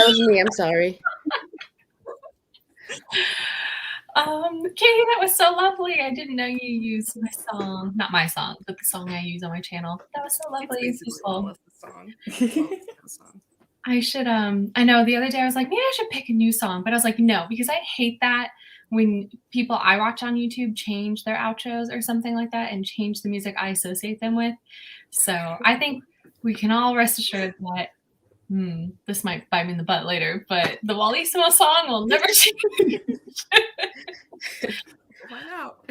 was me. I'm sorry. Katie, that was so lovely. I didn't know you used my song, not my song, but the song I use on my channel. That was so lovely. It's Beautiful. song. Song. I should, I know the other day I was like, maybe I should pick a new song, but I was like, no, because I hate that when people I watch on YouTube change their outros or something like that and change the music I associate them with. So I think we can all rest assured that this might bite me in the butt later, but the Wallissimo song will never change. Find out.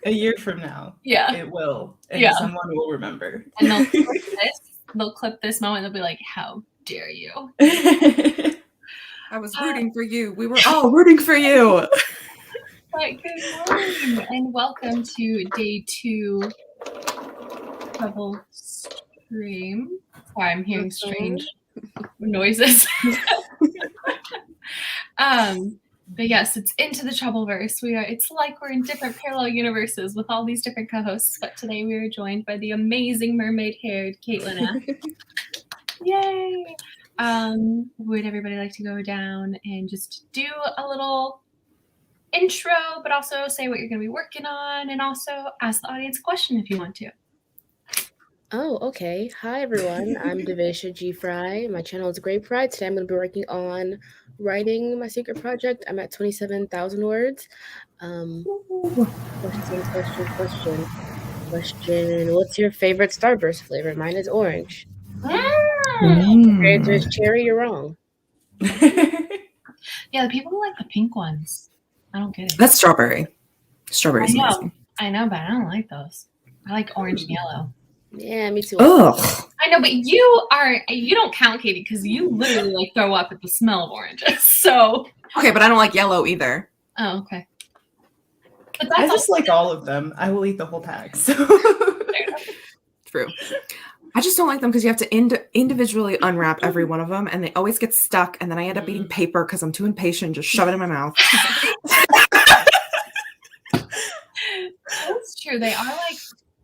A year from now, it will, and someone will remember. And they'll clip this moment. They'll be like, "How dare you?" I was rooting for you. We were all rooting for you. Good morning, and welcome to day 2 Trouble Stream. Sorry, I'm hearing strange noises. But yes, it's into the Troubleverse. It's like we're in different parallel universes with all these different co-hosts, but today we are joined by the amazing mermaid-haired Caitlin Asche. Yay! Would everybody like to go down and just do a little intro, but also say what you're going to be working on, and also ask the audience a question if you want to? Oh, okay. Hi, everyone. I'm Devisha G. Fry. My channel is Grape Fry. Today I'm going to be working on writing my secret project. I'm at 27,000 words. Question. What's your favorite Starburst flavor? Mine is orange. If there's cherry, you're wrong. Yeah, the people who like the pink ones, I don't get it. That's strawberry. Strawberry's amazing. I know, but I don't like those. I like orange and yellow. Yeah, me too. Ugh. I know, but you don't count, Katie, because you literally like throw up at the smell of oranges. So okay, but I don't like yellow either. Oh, okay. But I just like all of them. I will eat the whole pack. So true. I just don't like them because you have to individually unwrap every one of them, and they always get stuck. And then I end up eating paper because I'm too impatient. Just shove it in my mouth. That's true. They are like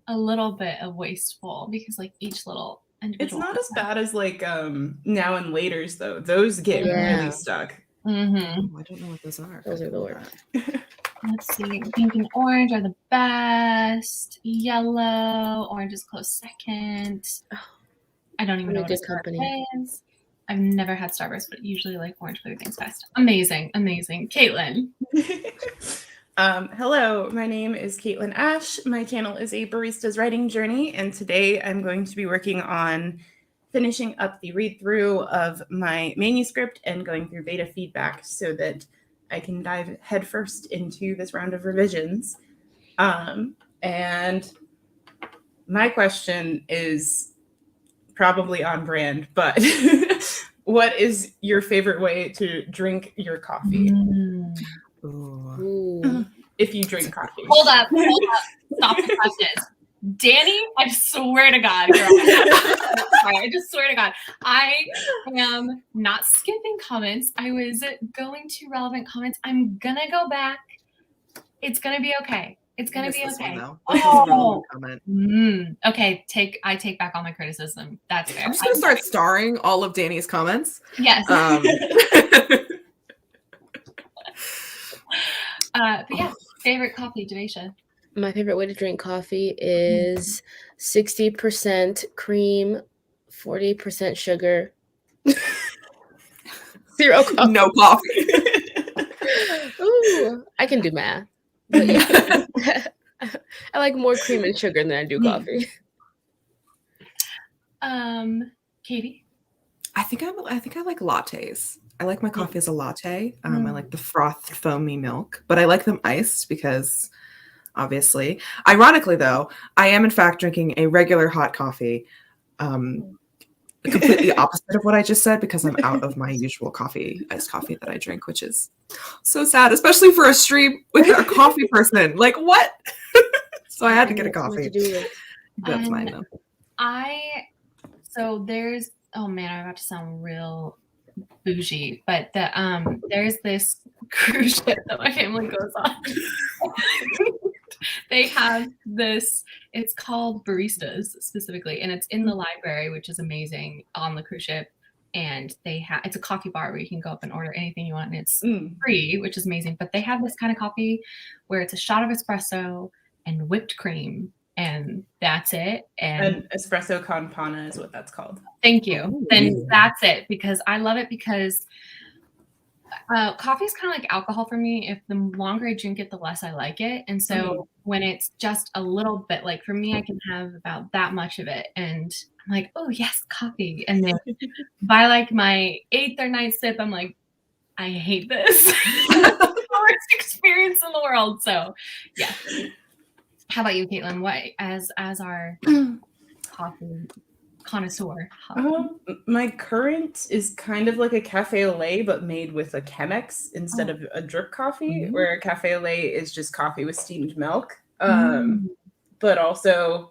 a little bit of wasteful because like each little individual. It's not as bad as like now and laters though. Those get really stuck. Mm-hmm. I don't know what those are. Those are the worst. Let's see. Pink and orange are the best. Yellow, orange is close second. I don't even know what a company is. I've never had Starburst, but usually like orange flavored things best. Amazing. Caitlin. Hello, my name is Caitlin Asche. My channel is a barista's writing journey, and today I'm going to be working on finishing up the read-through of my manuscript and going through beta feedback so that I can dive headfirst into this round of revisions. And my question is probably on brand, but what is your favorite way to drink your coffee? Ooh. If you drink coffee. Hold up. Stop the questions. Danny, I swear to God, girl. Sorry, I just swear to God. I am not skipping comments. I was going to relevant comments. I'm going to go back. It's going to be okay. It's going to be okay. Okay, I take back all my criticism. That's fair. I'm just going to start starring all of Danny's comments. Yes. But yeah, favorite coffee, Devisha. My favorite way to drink coffee is 60% cream, 40% sugar, 0 coffee. No coffee. Ooh, I can do math. But yeah. I like more cream and sugar than I do coffee. Katie? I think I like lattes. I like my coffee as a latte. I like the frothed foamy milk, but I like them iced because obviously. Ironically, though, I am in fact drinking a regular hot coffee, completely opposite of what I just said because I'm out of my usual iced coffee that I drink, which is so sad, especially for a stream with a coffee person. Like, what? So I had to get a coffee. That's fine, though. Oh man, I'm about to sound real bougie, but there's this cruise ship that my family goes on. They have this, it's called Baristas specifically, and it's in the library, which is amazing on the cruise ship. and it's a coffee bar where you can go up and order anything you want, and it's Mm. free, which is amazing. But they have this kind of coffee where it's a shot of espresso and whipped cream, and that's it. And An espresso con panna is what that's called. thank you. Ooh. Then that's it, because I love it, because coffee is kind of like alcohol for me. If the longer I drink it, the less I like it. And so when it's just a little bit, like for me, I can have about that much of it, and I'm like, oh yes, coffee. And then by like my 8th or 9th sip, I'm like, I hate this. It's the worst experience in the world. So yeah. How about you, Caitlin? What as our coffee connoisseur? My current is kind of like a cafe au lait, but made with a Chemex instead of a drip coffee, where a cafe au lait is just coffee with steamed milk. But also,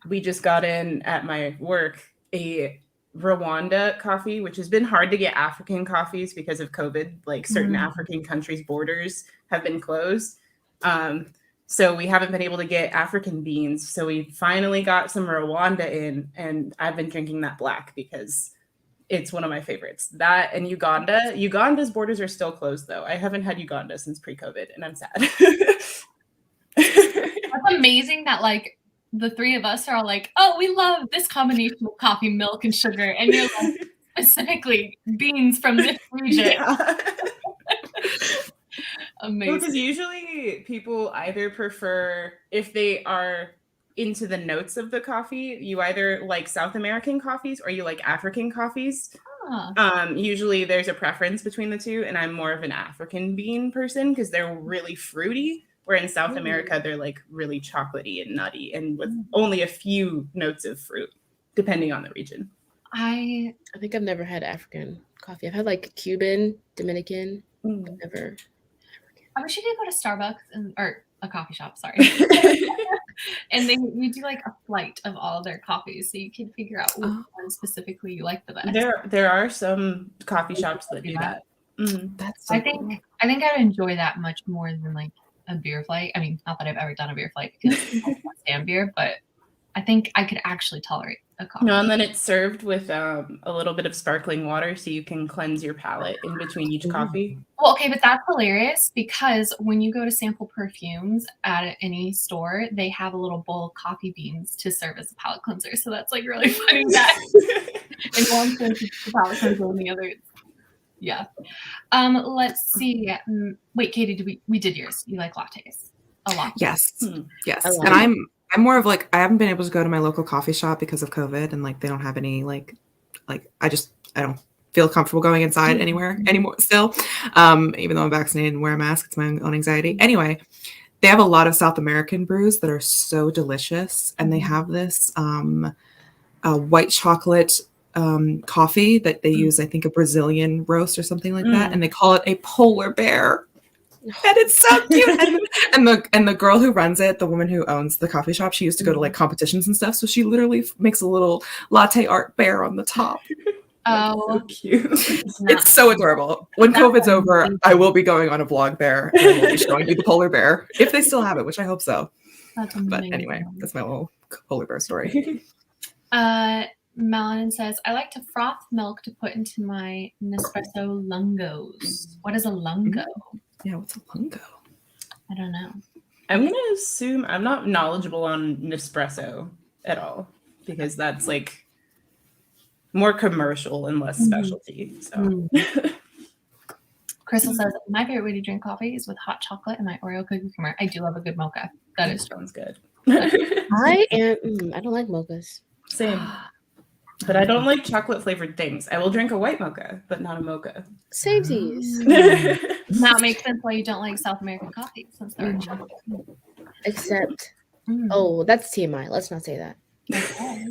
we just got in at my work a Rwanda coffee, which has been hard to get African coffees because of COVID. Like certain African countries' borders have been closed. So we haven't been able to get African beans. So we finally got some Rwanda in, and I've been drinking that black because it's one of my favorites. That and Uganda. Uganda's borders are still closed, though. I haven't had Uganda since pre-COVID, and I'm sad. That's amazing that like the three of us are all like, oh, we love this combination of coffee, milk, and sugar, and you're like specifically beans from this region. Yeah. Amazing. Because usually people either prefer, if they are into the notes of the coffee, you either like South American coffees or you like African coffees. Usually there's a preference between the two, and I'm more of an African bean person because they're really fruity, where in South America they're like really chocolatey and nutty and with only a few notes of fruit, depending on the region. I think I've never had African coffee. I've had like Cuban, Dominican, but never. I wish you could go to Starbucks or a coffee shop, sorry. And we do like a flight of all their coffees, so you can figure out which one specifically you like the best. There are some coffee shops that do that. That's so I think I'd enjoy that much more than like a beer flight. I mean, not that I've ever done a beer flight because I can't stand beer, but I think I could actually tolerate a coffee. No, and then it's served with a little bit of sparkling water so you can cleanse your palate in between each coffee. Well, okay, but that's hilarious because when you go to sample perfumes at any store, they have a little bowl of coffee beans to serve as a palate cleanser. So that's like really funny that in one sense it's the palate cleanser and the other yeah. Let's see. Wait, Katie, we did yours. You like lattes a lot. Yes. Yes. I And I'm more of like, I haven't been able to go to my local coffee shop because of COVID, and like they don't have any like I don't feel comfortable going inside anywhere anymore still. Even though I'm vaccinated and wear a mask, it's my own anxiety. Anyway, they have a lot of South American brews that are so delicious, and they have this white chocolate coffee that they use, I think a Brazilian roast or something like that, and they call it a polar bear. And it's so cute. and the girl who runs it, the woman who owns the coffee shop, she used to go to like competitions and stuff. So she literally makes a little latte art bear on the top. Oh, so cute. It's so adorable. When COVID's over, I will be going on a vlog there and I will be showing you the polar bear if they still have it, which I hope so. That's But amazing. anyway, that's my little polar bear story. Melanin says, I like to froth milk to put into my Nespresso lungos. What is a lungo? Yeah, what's a lungo? I don't know. I'm going to assume I'm not knowledgeable on Nespresso at all because that's like more commercial and less specialty. So. Crystal says, my favorite way to drink coffee is with hot chocolate and my Oreo cookie creamer. I do love a good mocha. That sounds good. I don't like mochas. Same. But I don't like chocolate flavored things. I will drink a white mocha, but not a mocha. Samesies. That makes sense why you don't like South American coffee since they're chocolate. Except, that's TMI. Let's not say that. Okay.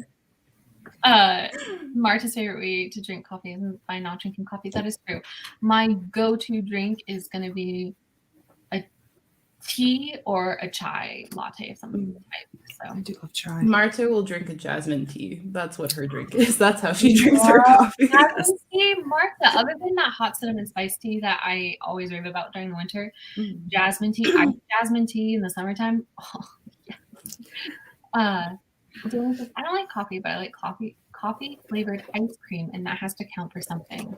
Marta's favorite way to drink coffee is by not drinking coffee. That is true. My go-to drink is going to be a tea or a chai latte of some type. So I do love chai. Marta will drink a jasmine tea. That's what her drink is. That's how she drinks her coffee. Jasmine tea, Martha. Other than that hot cinnamon spice tea that I always rave about during the winter, jasmine tea. I drink jasmine tea in the summertime. Oh, yeah. I don't like coffee, but I like coffee flavored ice cream, and that has to count for something.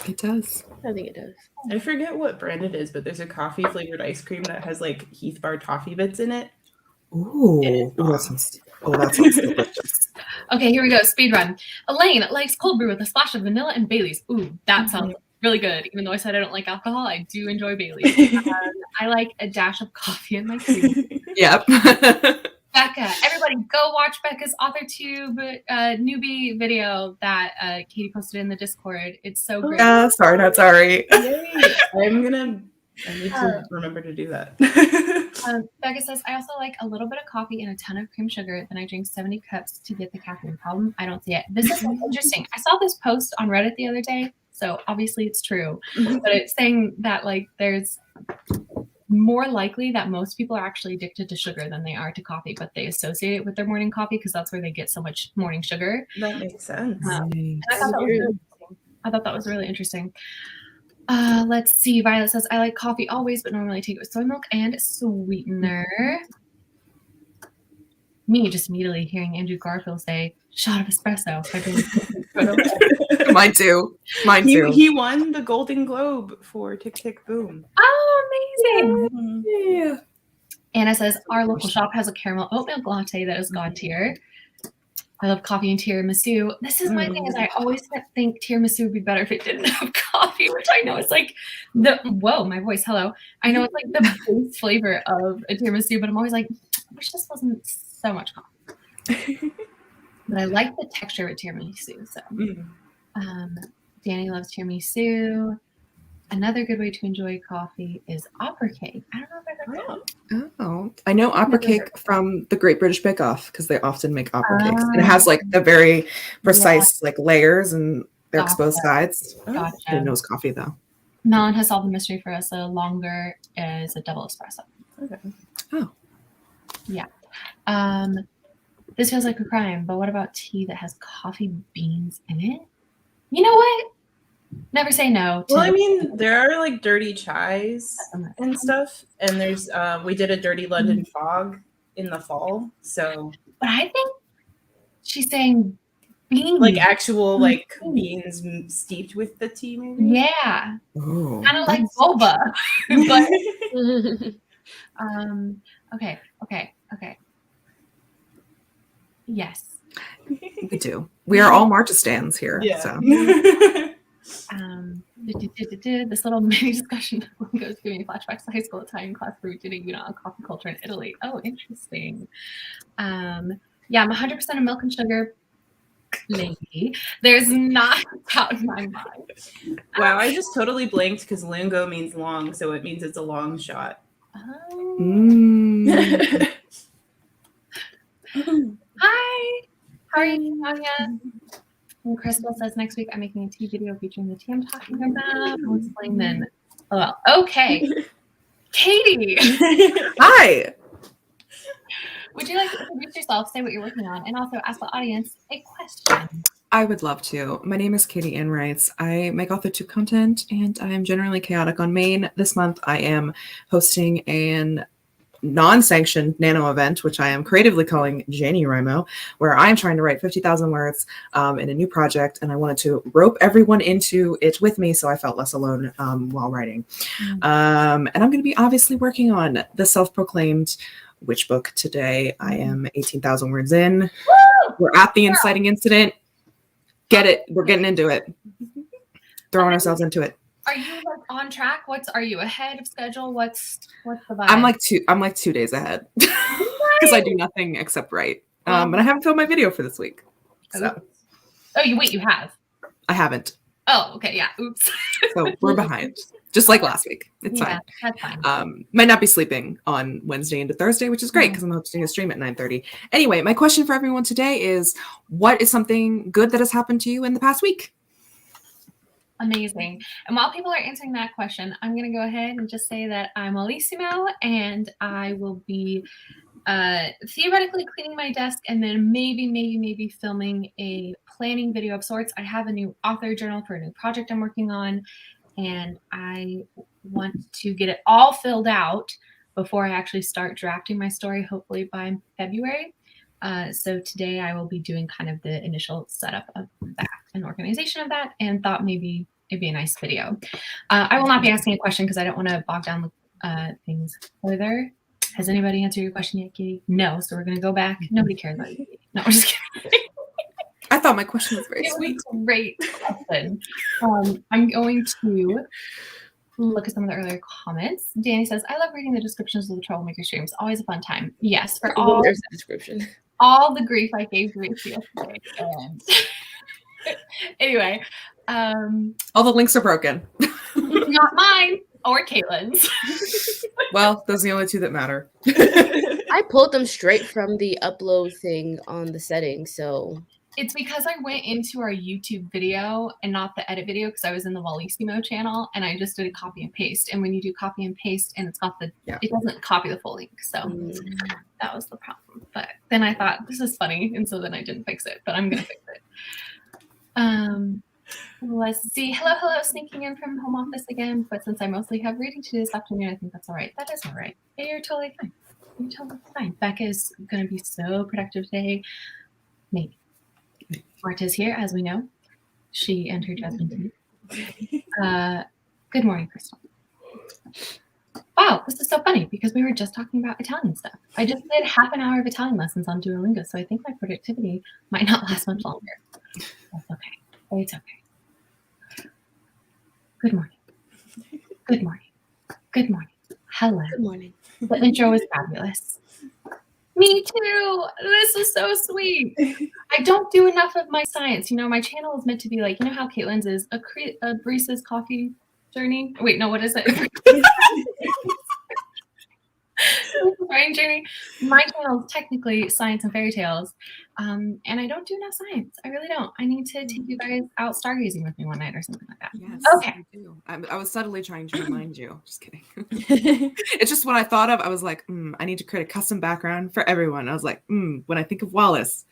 It does. I think it does. I forget what brand it is, but there's a coffee flavored ice cream that has like Heath Bar toffee bits in it. Ooh, that sounds delicious. Okay, here we go. Speed run. Elaine likes cold brew with a splash of vanilla and Baileys. Ooh, that sounds really good. Even though I said I don't like alcohol, I do enjoy Baileys. I like a dash of coffee in my tea. Yep. Becca, everybody go watch Becca's AuthorTube newbie video that Katie posted in the Discord. It's so great. Sorry, not sorry. Yay. I need to remember to do that. Becca says, I also like a little bit of coffee and a ton of cream sugar. Then I drink 70 cups to get the caffeine problem. I don't see it. This is interesting. I saw this post on Reddit the other day, so obviously it's true. But it's saying that like there's more likely that most people are actually addicted to sugar than they are to coffee, but they associate it with their morning coffee because that's where they get so much morning sugar. That makes sense. And I thought that was really interesting. Let's see. Violet says, I like coffee always, but normally take it with soy milk and sweetener. Me just immediately hearing Andrew Garfield say, shot of espresso. Mine too. Mine too. He won the Golden Globe for Tick Tick Boom. Oh, amazing. Yeah. Anna says, our local shop has a caramel oat milk latte that is God tier. I love coffee and tiramisu. This is my thing is I always think tiramisu would be better if it didn't have coffee, which I know is like my voice, hello. I know it's like the base flavor of a tiramisu, but I'm always like, I wish this wasn't so much coffee. But I like the texture of tiramisu. So Danny loves tiramisu. Another good way to enjoy coffee is opera cake. I don't know if I've ever had. Oh, I know opera cake from the Great British Bake Off because they often make opera cakes, and it has like the very precise like layers and their exposed sides. Gotcha. It knows coffee though. Melon has solved the mystery for us. A longer is a double espresso. Okay. Oh, yeah. This feels like a crime, but what about tea that has coffee beans in it? You know what? Never say no. Well, I mean, there are like dirty chais and stuff, and there's we did a dirty London fog in the fall, so. But I think she's saying beans, like actual like beans steeped with the tea, maybe. Yeah, oh, kind of like boba, but okay. Yes, we do. We are all Marchistans here. Yeah. So. This little mini discussion goes giving me flashbacks to high school Italian class where we did a coffee culture in Italy. Oh, interesting. Yeah, I'm 100% a milk and sugar lady. There's not doubt in my mind. Wow, I just totally blanked because lungo means long, so it means it's a long shot. Hi, how are you, Tanya? And Crystal says next week I'm making a tea video featuring the tea I'm talking about. I'll explain then. Oh, well. Okay. Katie. Hi. Would you like to introduce yourself, say what you're working on, and also ask the audience a question? I would love to. My name is Katie Enrights. I make AuthorTube content, and I am generally chaotic on Maine. This month, I am hosting an non-sanctioned nano event, which I am creatively calling JaniRimo, where I'm trying to write 50,000 words in a new project, and I wanted to rope everyone into it with me so I felt less alone while writing. And I'm going to be obviously working on the self-proclaimed witch book today. I am 18,000 words in. Woo! We're at the inciting incident. Get it. We're getting into it. Throwing ourselves into it. Are you like on track? Are you ahead of schedule? What's the vibe? I'm like 2 days ahead because I do nothing except write. And I haven't filmed my video for this week. So. Oh, you have? I haven't. Oh, okay, yeah. Oops. So we're behind, just like last week. It's fine. That's fine. Might not be sleeping on Wednesday into Thursday, which is great because I'm hosting a stream at 9:30. Anyway, my question for everyone today is: what is something good that has happened to you in the past week? Amazing. And while people are answering that question, I'm going to go ahead and just say that I'm Alissimo, and I will be theoretically cleaning my desk and then maybe filming a planning video of sorts. I have a new author journal for a new project I'm working on, and I want to get it all filled out before I actually start drafting my story, hopefully by February. So today I will be doing kind of the initial setup of that and organization of that, and thought maybe it'd be a nice video. I will not be asking a question because I don't want to bog down things further. Has anybody answered your question yet, Katie? No, so we're going to go back. Nobody cares about you, Katie. No, I'm just kidding. I thought my question was very sweet. Great question. I'm going to look at some of the earlier comments. Danny says, I love reading the descriptions of the Troublemaker streams. Always a fun time. Yes, for all There's the description. All the grief I gave Grace yesterday. And anyway. All the links are broken. Not mine or Caitlin's. Well, those are the only two that matter. I pulled them straight from the upload thing on the settings, so. It's because I went into our YouTube video and not the edit video because I was in the Wallissimo channel and I just did a copy and paste. And when you do copy and paste and it's got it doesn't copy the full link. So that was the problem. But then I thought this is funny. And so then I didn't fix it, but I'm going to fix it. Let's see. Hello, sneaking in from home office again. But since I mostly have reading to do this afternoon, I think that's all right. That is all right. Yeah, you're totally fine. You're totally fine. Becca is going to be so productive today. Maybe. Marta's here, as we know. She and her husband. Good morning, Crystal. Wow, this is so funny because we were just talking about Italian stuff. I just did half an hour of Italian lessons on Duolingo, so I think my productivity might not last much longer. That's okay. It's okay. Good morning. Good morning. Good morning. Hello. Good morning. The intro was fabulous. Me too. This is so sweet. I don't do enough of my science. You know, my channel is meant to be like, you know how Caitlin's is a Brisa's coffee journey. Wait, no, what is it? Writing journey. My channel is technically science and fairy tales, and I don't do enough science. I really don't. I need to take you guys out stargazing with me one night or something like that. Yes, okay. I do. I was subtly trying to remind you. Just kidding. It's just what I thought of. I was like, I need to create a custom background for everyone. I was like, when I think of Wallace,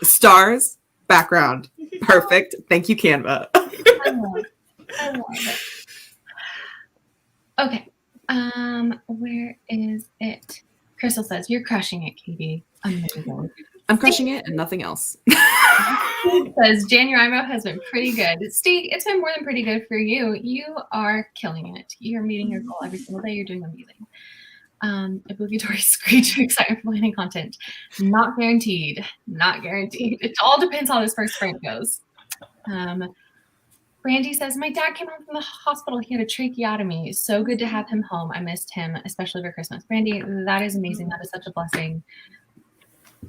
stars, background, perfect. Thank you, Canva. I love it. Okay. Where is it? Crystal says, you're crushing it, Katie. Amazing. I'm crushing it and nothing else. Says, January has been pretty good. Steve, it's been more than pretty good for you. You are killing it. You're meeting your goal every single day. You're doing amazing. Obligatory screech of excitement for planning content. Not guaranteed. Not guaranteed. It all depends how this first sprint goes. Brandy says, my dad came home from the hospital. He had a tracheotomy. So good to have him home. I missed him, especially for Christmas. Brandy, that is amazing. That is such a blessing.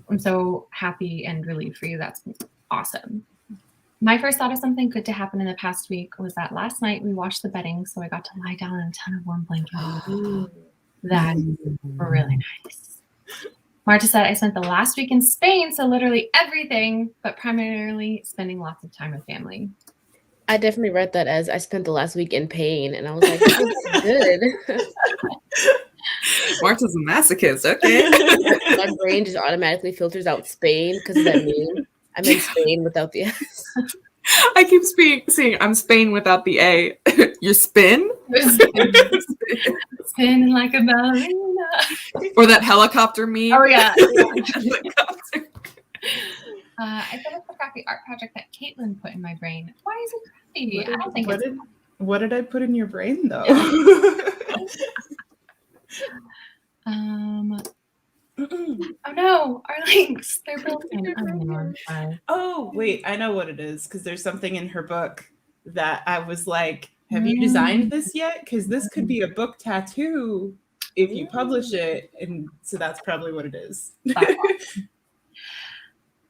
I'm so happy and relieved for you. That's awesome. My first thought of something good to happen in the past week was that last night we washed the bedding, so I got to lie down in a ton of warm blankets. That is really nice. Marta said, I spent the last week in Spain, so literally everything, but primarily spending lots of time with family. I definitely read that as I spent the last week in pain, and I was like, that's good. Marta's a masochist, okay? My brain just automatically filters out Spain because of that meme. I'm in Spain without the S. I keep seeing I'm Spain without the A. You're spin? Spinning like a ballerina. Or that helicopter meme. Oh, yeah. Helicopter. I finished the crappy art project that Caitlin put in my brain. Why is it crappy? I don't think what did I put in your brain, though? Oh no, our links, they're broken. Oh, wait, I know what it is, because there's something in her book that I was like, have you designed this yet? Because this could be a book tattoo if you publish it. And so that's probably what it is.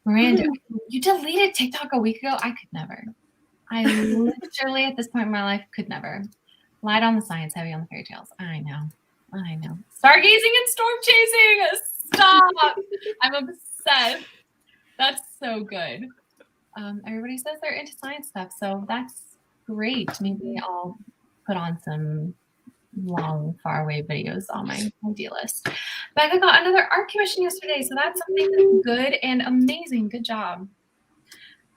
Miranda, you deleted TikTok a week ago? I could never. I literally, at this point in my life, could never. Light on the science, heavy on the fairy tales. I know. Stargazing and storm chasing! Stop! I'm obsessed. That's so good. Everybody says they're into science stuff, so that's great. Maybe I'll put on some long, faraway videos on my idea list. Becca got another art commission yesterday, so that's something that's good and amazing. Good job.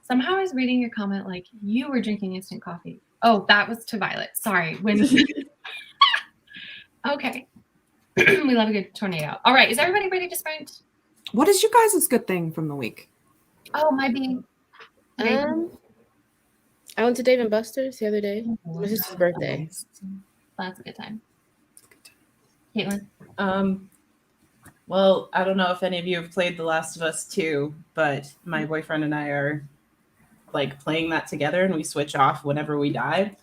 Somehow I was reading your comment like you were drinking instant coffee. Oh, that was to Violet. Sorry. Okay. We love a good tornado. All right. Is everybody ready to sprint? What is you guys' good thing from the week? Oh, might be. I went to Dave and Buster's the other day. Oh, My sister's birthday. Nice. that's a good time. Caitlin? Well, I don't know if any of you have played The Last of Us 2, but my boyfriend and I are like playing that together, and we switch off whenever we die.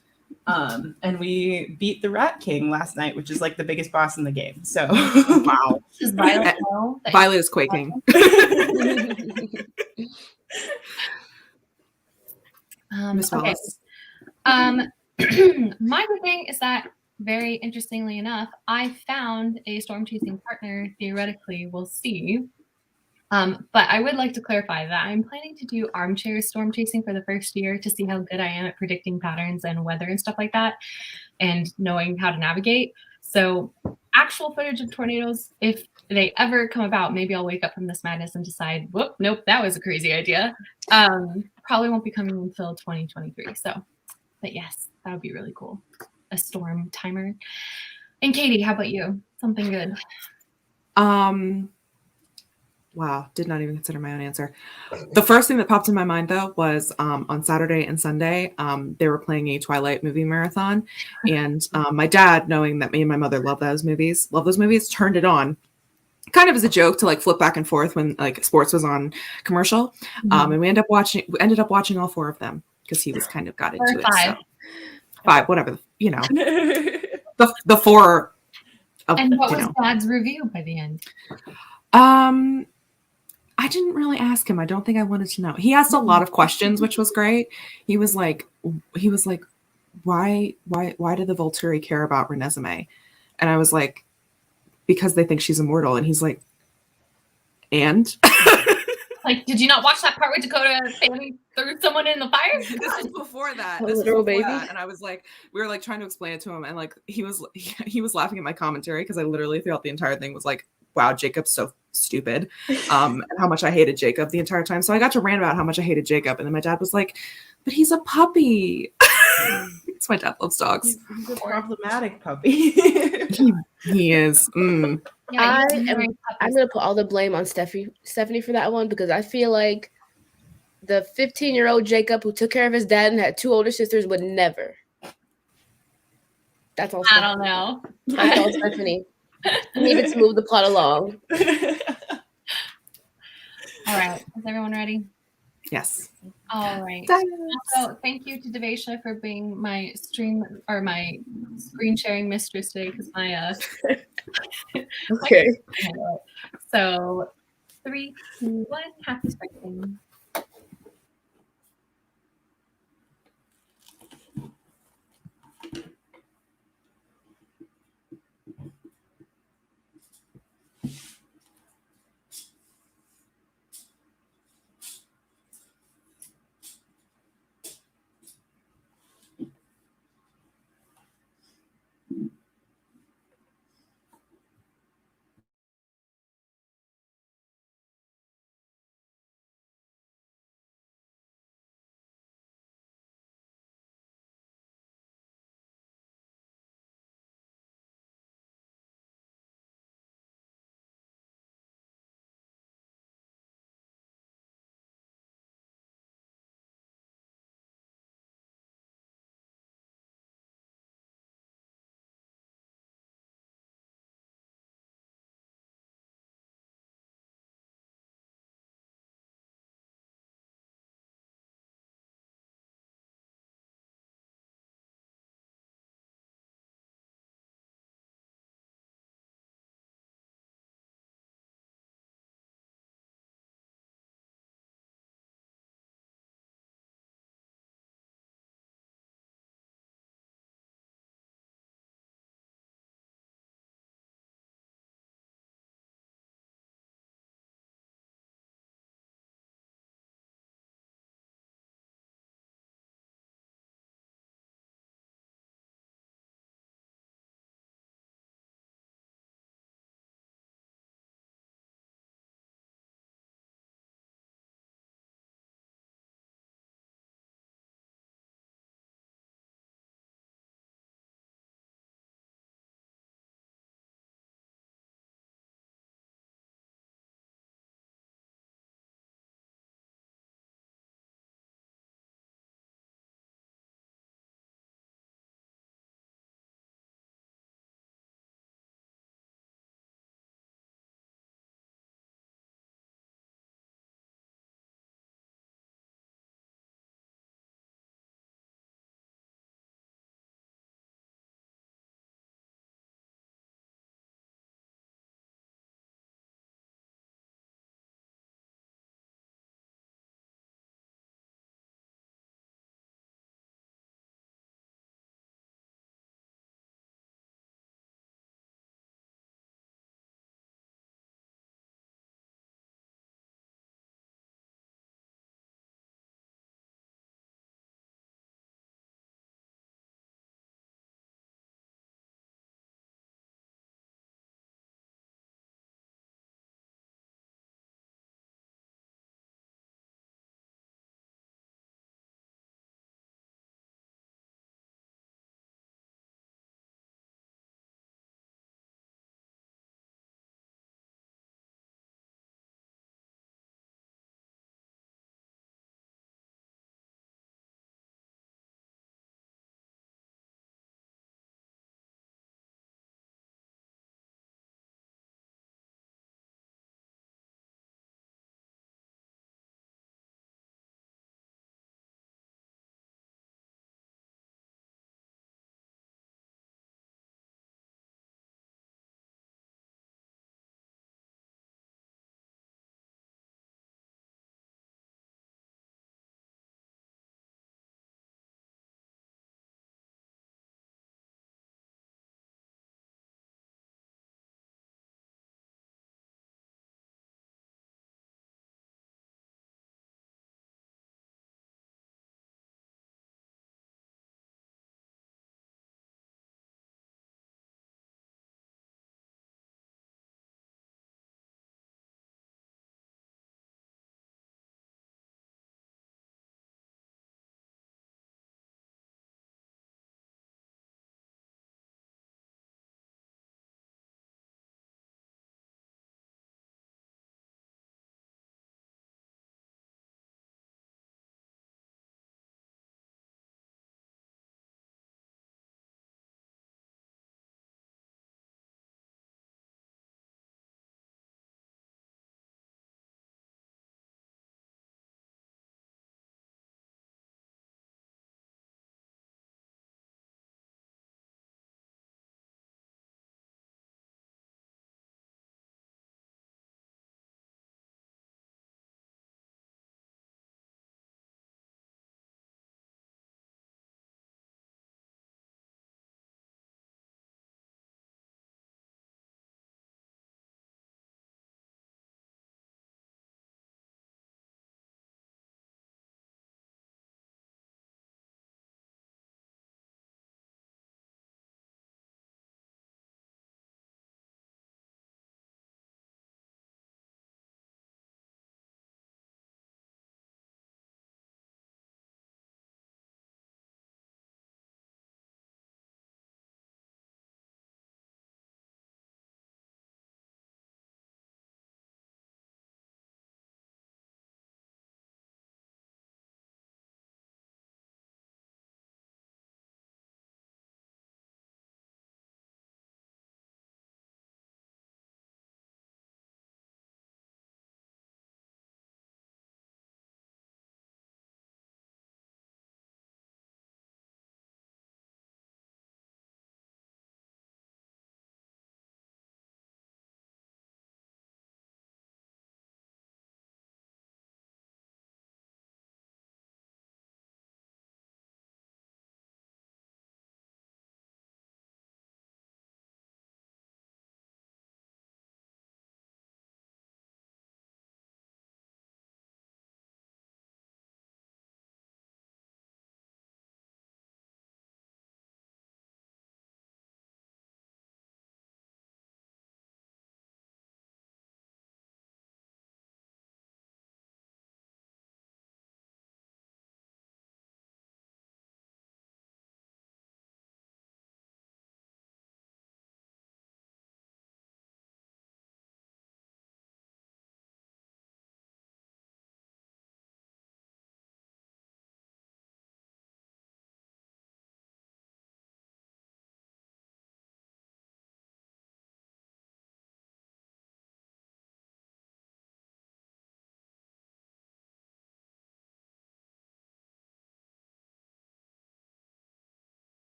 And we beat the Rat King last night, which is like the biggest boss in the game. So Wow. Does Violet know that Violet is quaking. Miss okay. Wallace. My good thing is that, very interestingly enough, I found a storm chasing partner. Theoretically, we'll see. But I would like to clarify that I'm planning to do armchair storm chasing for the first year to see how good I am at predicting patterns and weather and stuff like that, and knowing how to navigate. So actual footage of tornadoes, if they ever come about, maybe I'll wake up from this madness and decide, whoop, nope, that was a crazy idea. Probably won't be coming until 2023. So, but yes, that would be really cool. A storm timer. And Katie, how about you? Something good. Wow, did not even consider my own answer. The first thing that popped in my mind though was on Saturday and Sunday, they were playing a Twilight movie marathon, and my dad, knowing that me and my mother love those movies, turned it on, kind of as a joke to like flip back and forth when like sports was on commercial, and we ended up watching all 4 of them because he was kind of got into Or it. 5. So 5, whatever, you know, the 4 of, And what you was know. Dad's review by the end? I didn't really ask him. I don't think I wanted to know. He asked a lot of questions, which was great. He was like, why do the Volturi care about Renesmee? And I was like, because they think she's immortal. And he's like, and Like, did you not watch that part with Dakota Fanning threw someone in the fire? this was before that. A This was literal before baby? that. And I was like, we were like trying to explain it to him, and like he was laughing at my commentary because I literally throughout the entire thing was like, wow, Jacob's so stupid, and how much I hated Jacob the entire time. So I got to rant about how much I hated Jacob, and then my dad was like, but he's a puppy. It's my dad loves dogs. He's a problematic puppy. He is. Yeah, I'm gonna put all the blame on Stephanie for that one, because I feel like the 15-year-old Jacob who took care of his dad and had 2 older sisters would never. That's all. I don't know. That's all Stephanie. He needed to move the plot along. All right. Is everyone ready? Yes. All right. Also, thank you to Devesha for being my screen sharing mistress today, because my Okay. So 3, 2, 1, happy spring.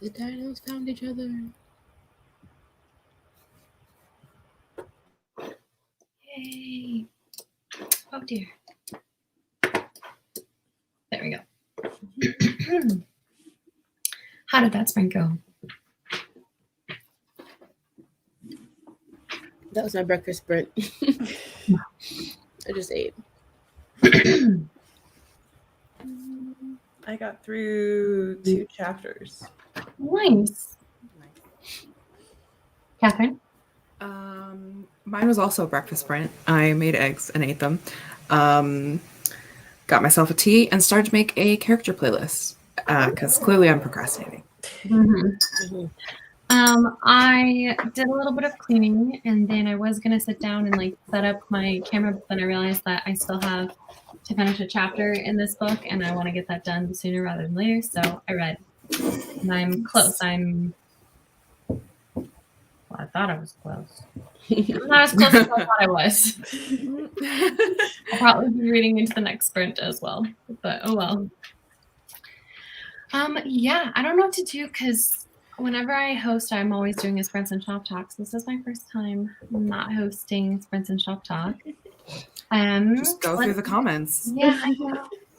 The dinos found each other. Yay. Oh dear. There we go. How did that sprint go? That was my breakfast sprint. I just ate. I got through 2 chapters. Nice. Catherine? Mine was also a breakfast sprint. I made eggs and ate them. Got myself a tea and started to make a character playlist because clearly I'm procrastinating. I did a little bit of cleaning, and then I was gonna sit down and like set up my camera, but then I realized that I still have to finish a chapter in this book, and I want to get that done sooner rather than later. So I read, and I'm close. Well, I thought I was close. I'm not as close as I thought I was. I'll probably be reading into the next sprint as well, but oh well. Yeah, I don't know what to do because whenever I host, I'm always doing a Sprints and Shop Talks. This is my first time not hosting Sprints and Shop Talk. Just go through the comments. Yeah, I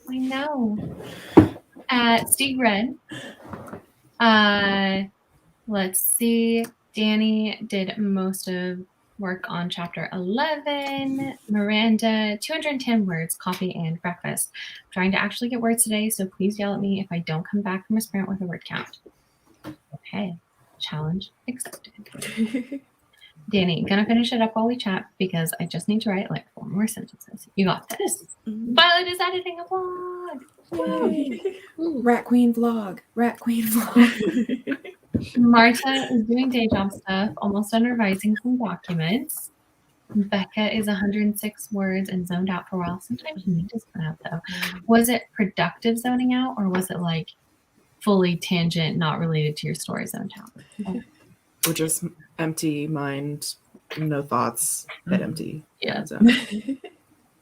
know. Steve read. Let's see. Danny did most of work on chapter 11. Miranda, 210 words, coffee and breakfast. I'm trying to actually get words today, so please yell at me if I don't come back from a sprint with a word count. Okay, challenge accepted. Danny, gonna finish it up while we chat because I just need to write like 4 more sentences. You got this. Violet is editing a vlog. Rat Queen vlog. Rat Queen vlog. Marta is doing day job stuff, almost done revising some documents. Becca is 106 words and zoned out for a while. Sometimes you need to zone out though. Was it productive zoning out, or was it like fully tangent, not related to your story zoned out? Or just empty mind, no thoughts, head empty. Yeah. So.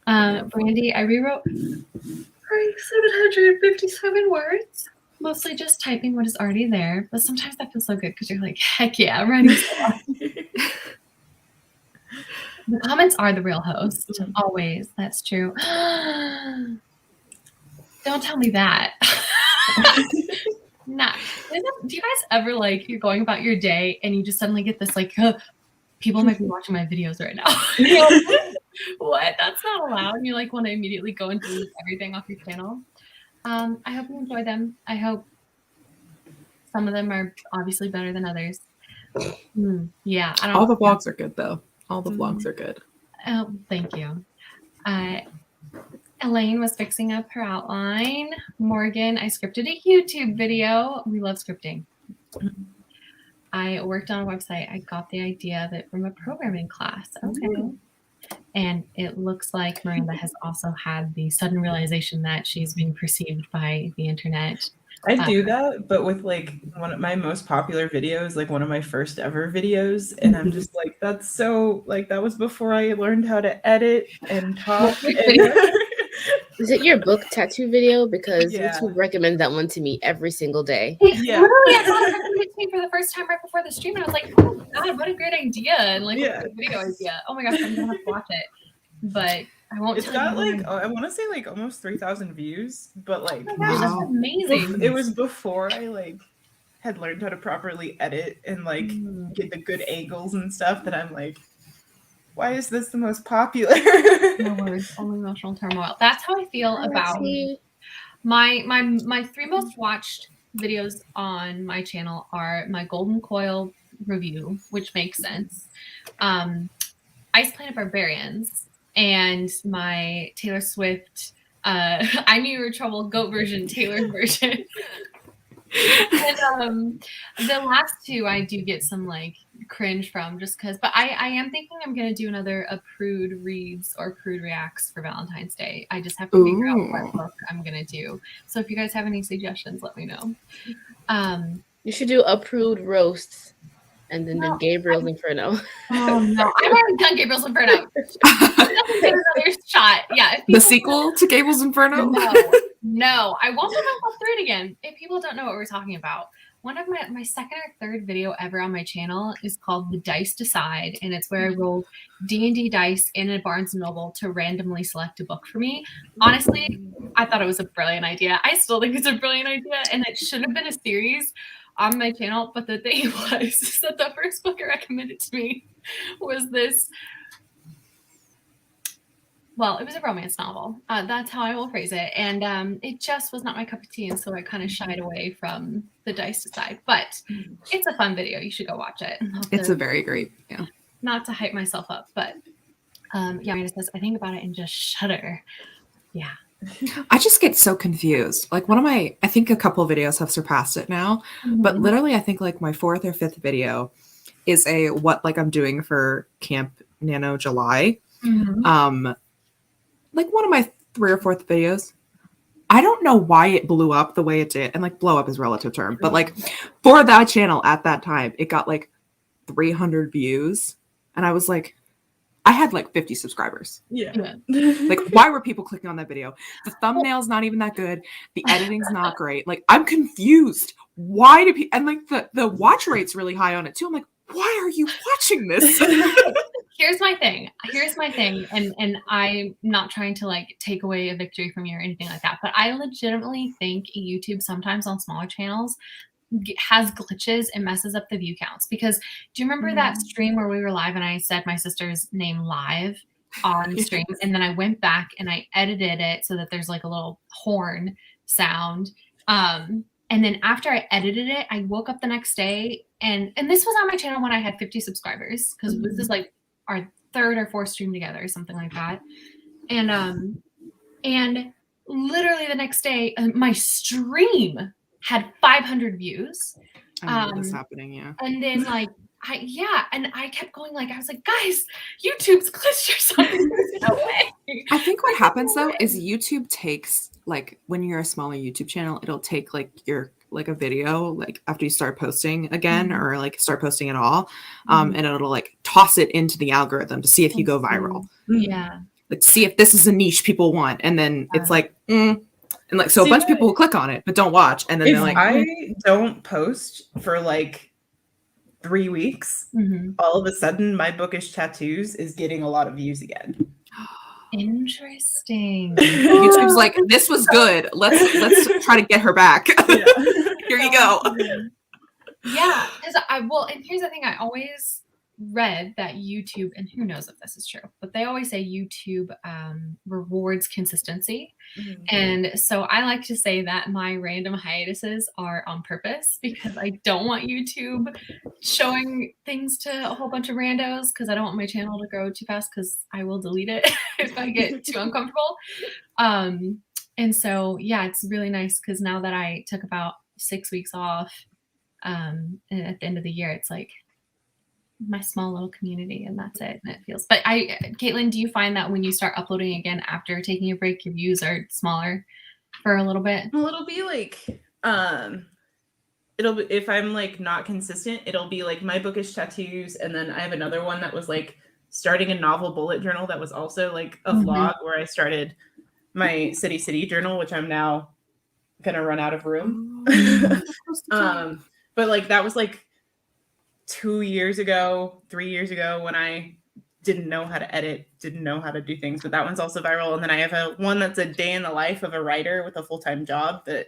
Brandy, I rewrote 757 words. Mostly just typing what is already there, but sometimes that feels so good because you're like, heck yeah, I'm writing stuff. The comments are the real host, always. That's true. Don't tell me that. Nah. Do you guys ever like you're going about your day and you just suddenly get this like, people might be watching my videos right now. What? That's not allowed. And you like want to immediately go and delete everything off your channel. I hope you enjoy them. I hope some of them are obviously better than others. Yeah. I don't All the vlogs are good though. All the vlogs are good. Oh, thank you. Elaine was fixing up her outline. Morgan, I scripted a YouTube video. We love scripting. I worked on a website. I got the idea of it from a programming class. Okay. And it looks like Miranda has also had the sudden realization that she's being perceived by the internet. I do that, but with like one of my most popular videos, like one of my first ever videos. And I'm just like, that's so like, that was before I learned how to edit and talk. Is it your book tattoo video? Because Yeah. YouTube recommends that one to me every single day. Yeah. Literally, I saw it recommended to me for the first time right before the stream, and I was like, oh God, what a great idea. And like, what a good video idea. Oh my gosh, I'm going to have to watch it. But I won't It's tell got you like, I want to say like almost 3,000 views, but like, oh my gosh, that's amazing. it was before I like had learned how to properly edit and like get the good angles and stuff that I'm like, why is this the most popular? No words, only emotional turmoil. That's how I feel about See? my 3 most watched videos on my channel are my Golden Coil review, which makes sense, Ice Planet Barbarians, and my Taylor Swift I Knew You Were Trouble goat version, Taylor's version. And the last 2 I do get some like cringe from just because, but I am thinking I'm gonna do another a prude reads or prude reacts for Valentine's Day. I just have to figure out what book I'm gonna do. So if you guys have any suggestions, let me know. You should do approved roasts and then do Gabriel's Inferno. Oh no, I've already done Gabriel's Inferno. Another shot. Yeah. The sequel to Gabriel's Inferno? No, I won't do myself through it again. If people don't know what we're talking about, one of my second or third video ever on my channel is called The Dice Decide, and it's where I rolled D&D dice in a Barnes & Noble to randomly select a book for me. Honestly, I thought it was a brilliant idea. I still think it's a brilliant idea, and it should have been a series on my channel, but the thing was is that the first book it recommended to me was this. Well, it was a romance novel. That's how I will phrase it. And it just was not my cup of tea. And so I kind of shied away from The Dice Decide. But it's a fun video. You should go watch it. It's a very great, yeah. Not to hype myself up, but yeah, Amanda says, I think about it and just shudder. Yeah. I just get so confused. Like I think a couple of videos have surpassed it now. But literally, I think like my 4th or 5th video is what like I'm doing for Camp Nano July. Like one of my 3rd or 4th videos. I don't know why it blew up the way it did. And like blow up is a relative term. But like for that channel at that time, it got like 300 views. And I was like, I had like 50 subscribers. Yeah. Like, why were people clicking on that video? The thumbnail's not even that good. The editing's not great. Like, I'm confused. Why do people, and like the watch rate's really high on it too. I'm like, why are you watching this? Here's my thing. And I'm not trying to like take away a victory from you or anything like that, but I legitimately think YouTube sometimes on smaller channels has glitches and messes up the view counts. Because do you remember that stream where we were live and I said my sister's name live on stream, and then I went back and I edited it so that there's like a little horn sound, and then after I edited it, I woke up the next day and this was on my channel when I had 50 subscribers, because this is like our 3rd or 4th stream together or something like that. And literally the next day my stream had 500 views. I remember this happening, yeah. And then like, and I kept going like, I was like, guys, YouTube's glitched or something. There's no way. I think what happens though is YouTube takes, like when you're a smaller YouTube channel, it'll take like your like a video like after you start posting again or like start posting at all, and it'll like toss it into the algorithm to see if you go viral. Yeah. Like see if this is a niche people want, and then it's like and like, so a bunch of people will click on it, but don't watch. And then they're like, I don't post for like 3 weeks, all of a sudden my bookish tattoos is getting a lot of views again. Interesting. YouTube's like, this was good. Let's try to get her back. Yeah. Here you go. Yeah. Because and here's the thing, I always read that YouTube, and who knows if this is true, but they always say YouTube rewards consistency. And so I like to say that my random hiatuses are on purpose, because I don't want YouTube showing things to a whole bunch of randos, because I don't want my channel to grow too fast, because I will delete it if I get too uncomfortable. And so yeah, it's really nice, because now that I took about 6 weeks off, and at the end of the year, it's like my small little community, and that's it. And it feels, but Caitlin, do you find that when you start uploading again after taking a break, your views are smaller for a little bit? Well, it'll be like, it'll be, if I'm like not consistent, it'll be like my bookish tattoos. And then I have another one that was like starting a novel bullet journal that was also like a vlog where I started my city journal, which I'm now going to run out of room. But like, that was like 3 years ago, when I didn't know how to edit, didn't know how to do things, but that one's also viral. And then I have one that's a day in the life of a writer with a full-time job that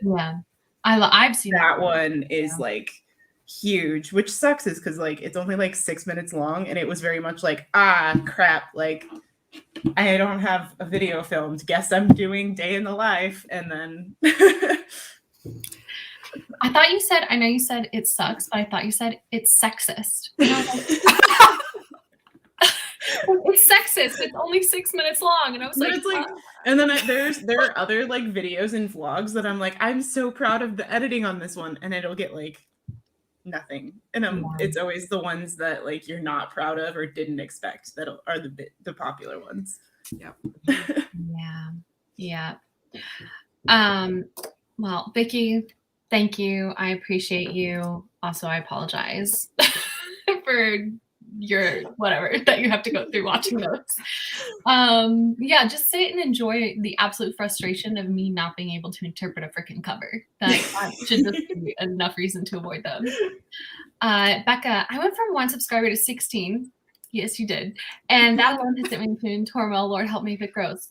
I've seen that one is like huge, which sucks is because like it's only like 6 minutes long, and it was very much like, crap, like I don't have a video filmed, guess I'm doing day in the life. And then I thought you said, I know you said it sucks, but I thought you said it's sexist. It's sexist. It's only 6 minutes long. And I was like, and then there are other like videos and vlogs that I'm like, I'm so proud of the editing on this one. And it'll get like nothing. And it's always the ones that like you're not proud of or didn't expect that are the popular ones. Yep. Yeah. Well, Vicky, thank you. I appreciate you. Also, I apologize for your whatever that you have to go through watching those. Yeah, just sit and enjoy the absolute frustration of me not being able to interpret a freaking cover. That should just be enough reason to avoid them. Becca, I went from 1 subscriber to 16. Yes, you did. And that alone has sent me into turmoil. Lord, help me if it grows.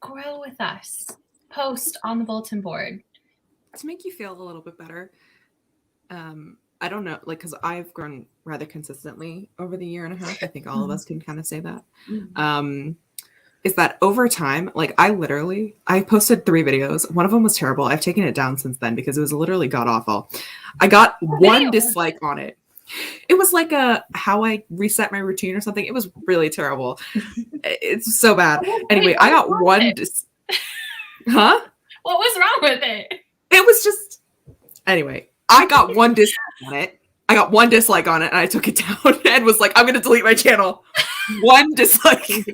Grow with us. Post on the bulletin board. To make you feel a little bit better, I don't know, like, because I've grown rather consistently over the year and a half. I think all of us can kind of say that. Is that over time, like, I posted 3 videos. One of them was terrible. I've taken it down since then because it was literally god awful. I got 1 dislike on it. It was like how I reset my routine or something. It was really terrible. It's so bad. Anyway, I got 1 Huh? What was wrong with it? It was just, anyway, I got 1 dislike on it. I got 1 dislike on it and I took it down and was like, I'm going to delete my channel. 1 dislike.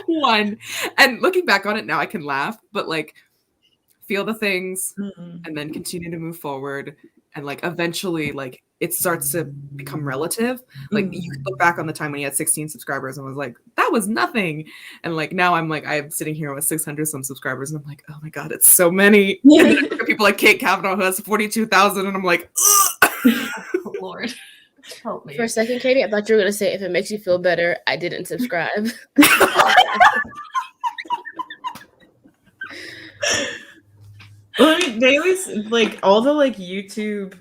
1. And looking back on it now, I can laugh, but like, feel the things and then continue to move forward. And like, eventually, like, it starts to become relative. Like, you can look back on the time when you had 16 subscribers and was like, that was nothing. And like, now I'm sitting here with 600 some subscribers and I'm like, oh my God, it's so many. And then I look at people like Kate Kavanaugh who has 42,000 and I'm like, oh, Lord. Help me. For a second, Katie, I thought you were going to say, if it makes you feel better, I didn't subscribe. Well, I mean, they always, like, all the like YouTube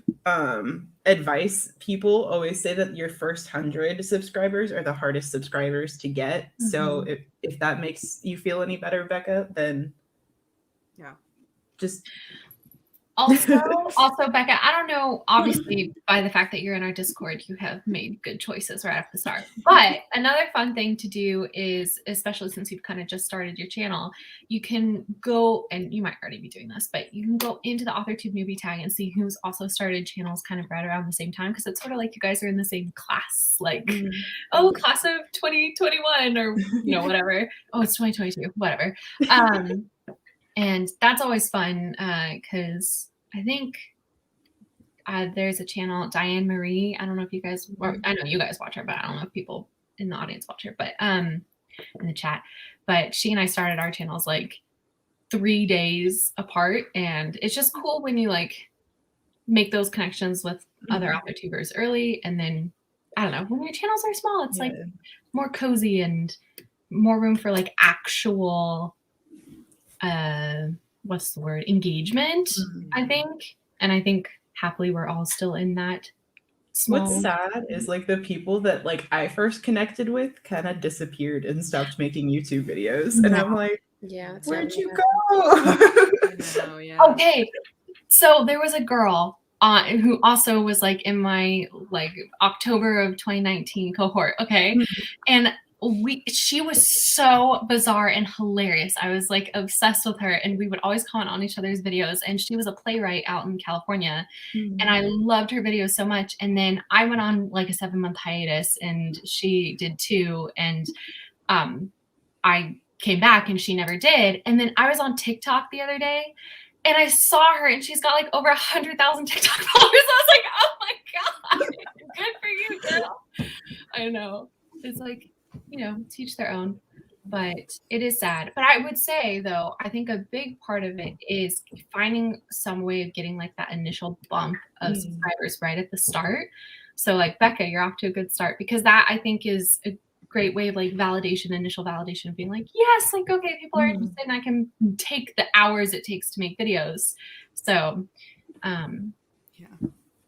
advice, people always say that your first 100 subscribers are the hardest subscribers to get. So if that makes you feel any better, Becca, then yeah, just also Becca, I don't know, obviously by the fact that you're in our Discord, you have made good choices right off the start. But another fun thing to do is, especially since you've kind of just started your channel, you can go, and you might already be doing this, but you can go into the AuthorTube newbie tag and see who's also started channels kind of right around the same time, because it's sort of like you guys are in the same class, like, oh, class of 2021 or, you know, whatever. Oh, it's 2022, whatever. And that's always fun because I think there's a channel, Diane Marie. I don't know if you guys, I know you guys watch her, but I don't know if people in the audience watch her, but in the chat. But she and I started our channels like 3 days apart. And it's just cool when you like make those connections with other AuthorTubers early. And then, I don't know, when your channels are small, it's like more cozy and more room for like actual what's the word, engagement, I think. And I think happily we're all still in that small. What's sad is like the people that like I first connected with kind of disappeared and stopped making YouTube videos. And I'm like, yeah, where'd you go? Okay, so there was a girl who also was like in my like October of 2019 cohort, okay? And she was so bizarre and hilarious. I was like obsessed with her, and we would always comment on each other's videos. And she was a playwright out in California, and I loved her videos so much. And then I went on like a 7-month hiatus, and she did too. And I came back, and she never did. And then I was on TikTok the other day, and I saw her, and she's got like over 100,000 TikTok followers. I was like, oh my God, good for you, girl. I know. It's like, you know, teach their own, but it is sad. But I would say though, I think a big part of it is finding some way of getting like that initial bump of subscribers right at the start. So like Becca, you're off to a good start, because that I think is a great way of like validation, initial validation of being like, yes, like, okay, people are interested and I can take the hours it takes to make videos. So,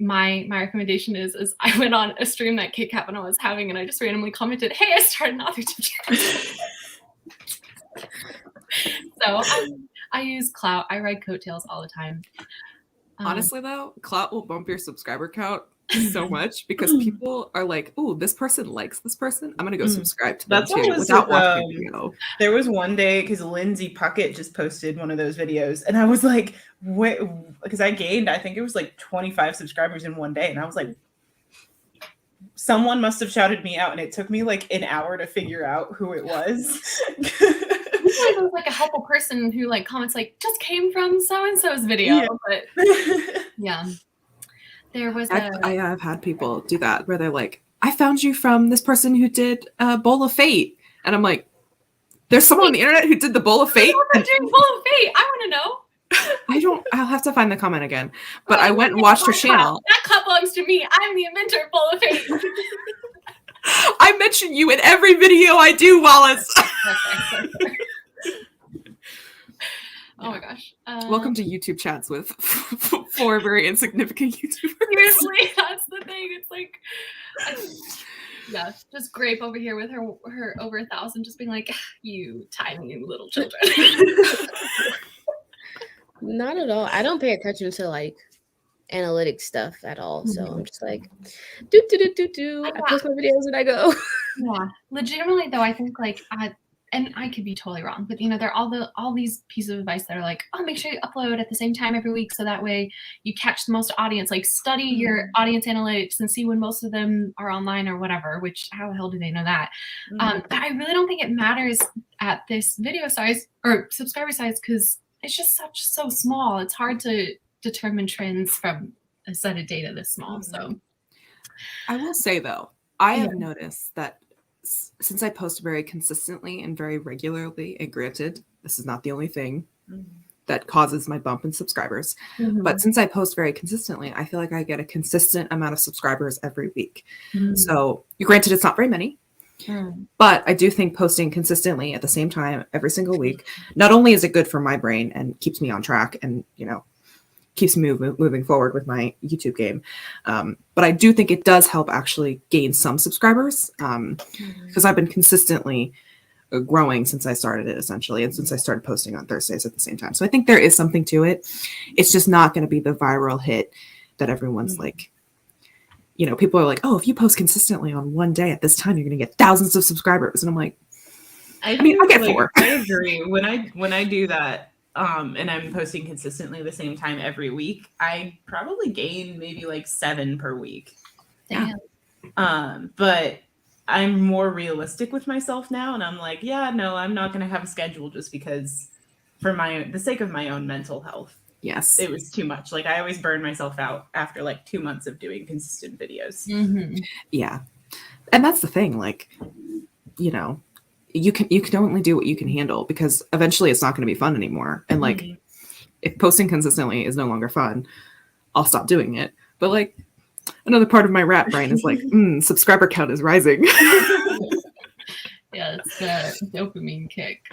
my recommendation is I went on a stream that Kate Kavanaugh was having, and I just randomly commented, hey, I started an AuthorTube channel. So I use Clout. I ride coattails all the time. Honestly, though, Clout will bump your subscriber count so much because people are like, oh, this person likes this person. I'm going to go subscribe to them too without watching the video. There was one day, because Lindsay Puckett just posted one of those videos, and I was like, wait, because I gained, I think it was like 25 subscribers in one day. And I was like, someone must have shouted me out, and it took me like an hour to figure out who it was. It was like a helpful person who like comments like, just came from so-and-so's video. But yeah. There was I have had people do that where they're like, I found you from this person who did Bowl of Fate. And I'm like, there's someone on the internet who did the Bowl of Fate? I'm doing Bowl of Fate. I want to know. I'll have to find the comment again. But I went and watched her channel. That cup belongs to me. I'm the inventor of Bowl of Fate. I mention you in every video I do, Wallace. Oh my gosh. Welcome to YouTube chats with 4 very insignificant YouTubers. Seriously, that's the thing. It's like, yeah, just Grape over here with her over 1,000, just being like, you tiny little children. Not at all. I don't pay attention to like analytics stuff at all. So I'm just like, do. I post my videos and I go. Yeah, legitimately though, I think like and I could be totally wrong, but you know, there are all these pieces of advice that are like, oh, make sure you upload at the same time every week, so that way you catch the most audience. Like, study your audience analytics and see when most of them are online or whatever. Which, how the hell do they know that? But I really don't think it matters at this video size or subscriber size, because it's just so small. It's hard to determine trends from a set of data this small. So I will say though, I have noticed that since I post very consistently and very regularly, and granted, this is not the only thing that causes my bump in subscribers, but since I post very consistently, I feel like I get a consistent amount of subscribers every week. So granted, it's not very many, but I do think posting consistently at the same time every single week, not only is it good for my brain and keeps me on track and, you know, keeps me moving forward with my YouTube game. But I do think it does help actually gain some subscribers, because I've been consistently growing since I started it, essentially, and since I started posting on Thursdays at the same time. So I think there is something to it. It's just not going to be the viral hit that everyone's like, you know, people are like, oh, if you post consistently on one day at this time, you're going to get thousands of subscribers. And I'm like, I mean, I get 4. I agree. When I do that, and I'm posting consistently the same time every week, I probably gain maybe like 7 per week. yeah. But I'm more realistic with myself now, and I'm like, yeah, no, I'm not going to have a schedule just because for the sake of my own mental health. Yes. It was too much. Like, I always burn myself out after like 2 months of doing consistent videos. Yeah. And that's the thing, like, you know, you can only do what you can handle, because eventually it's not going to be fun anymore. And like, if posting consistently is no longer fun, I'll stop doing it. But like, another part of my rat brain is like, subscriber count is rising. Yeah, it's the dopamine kick.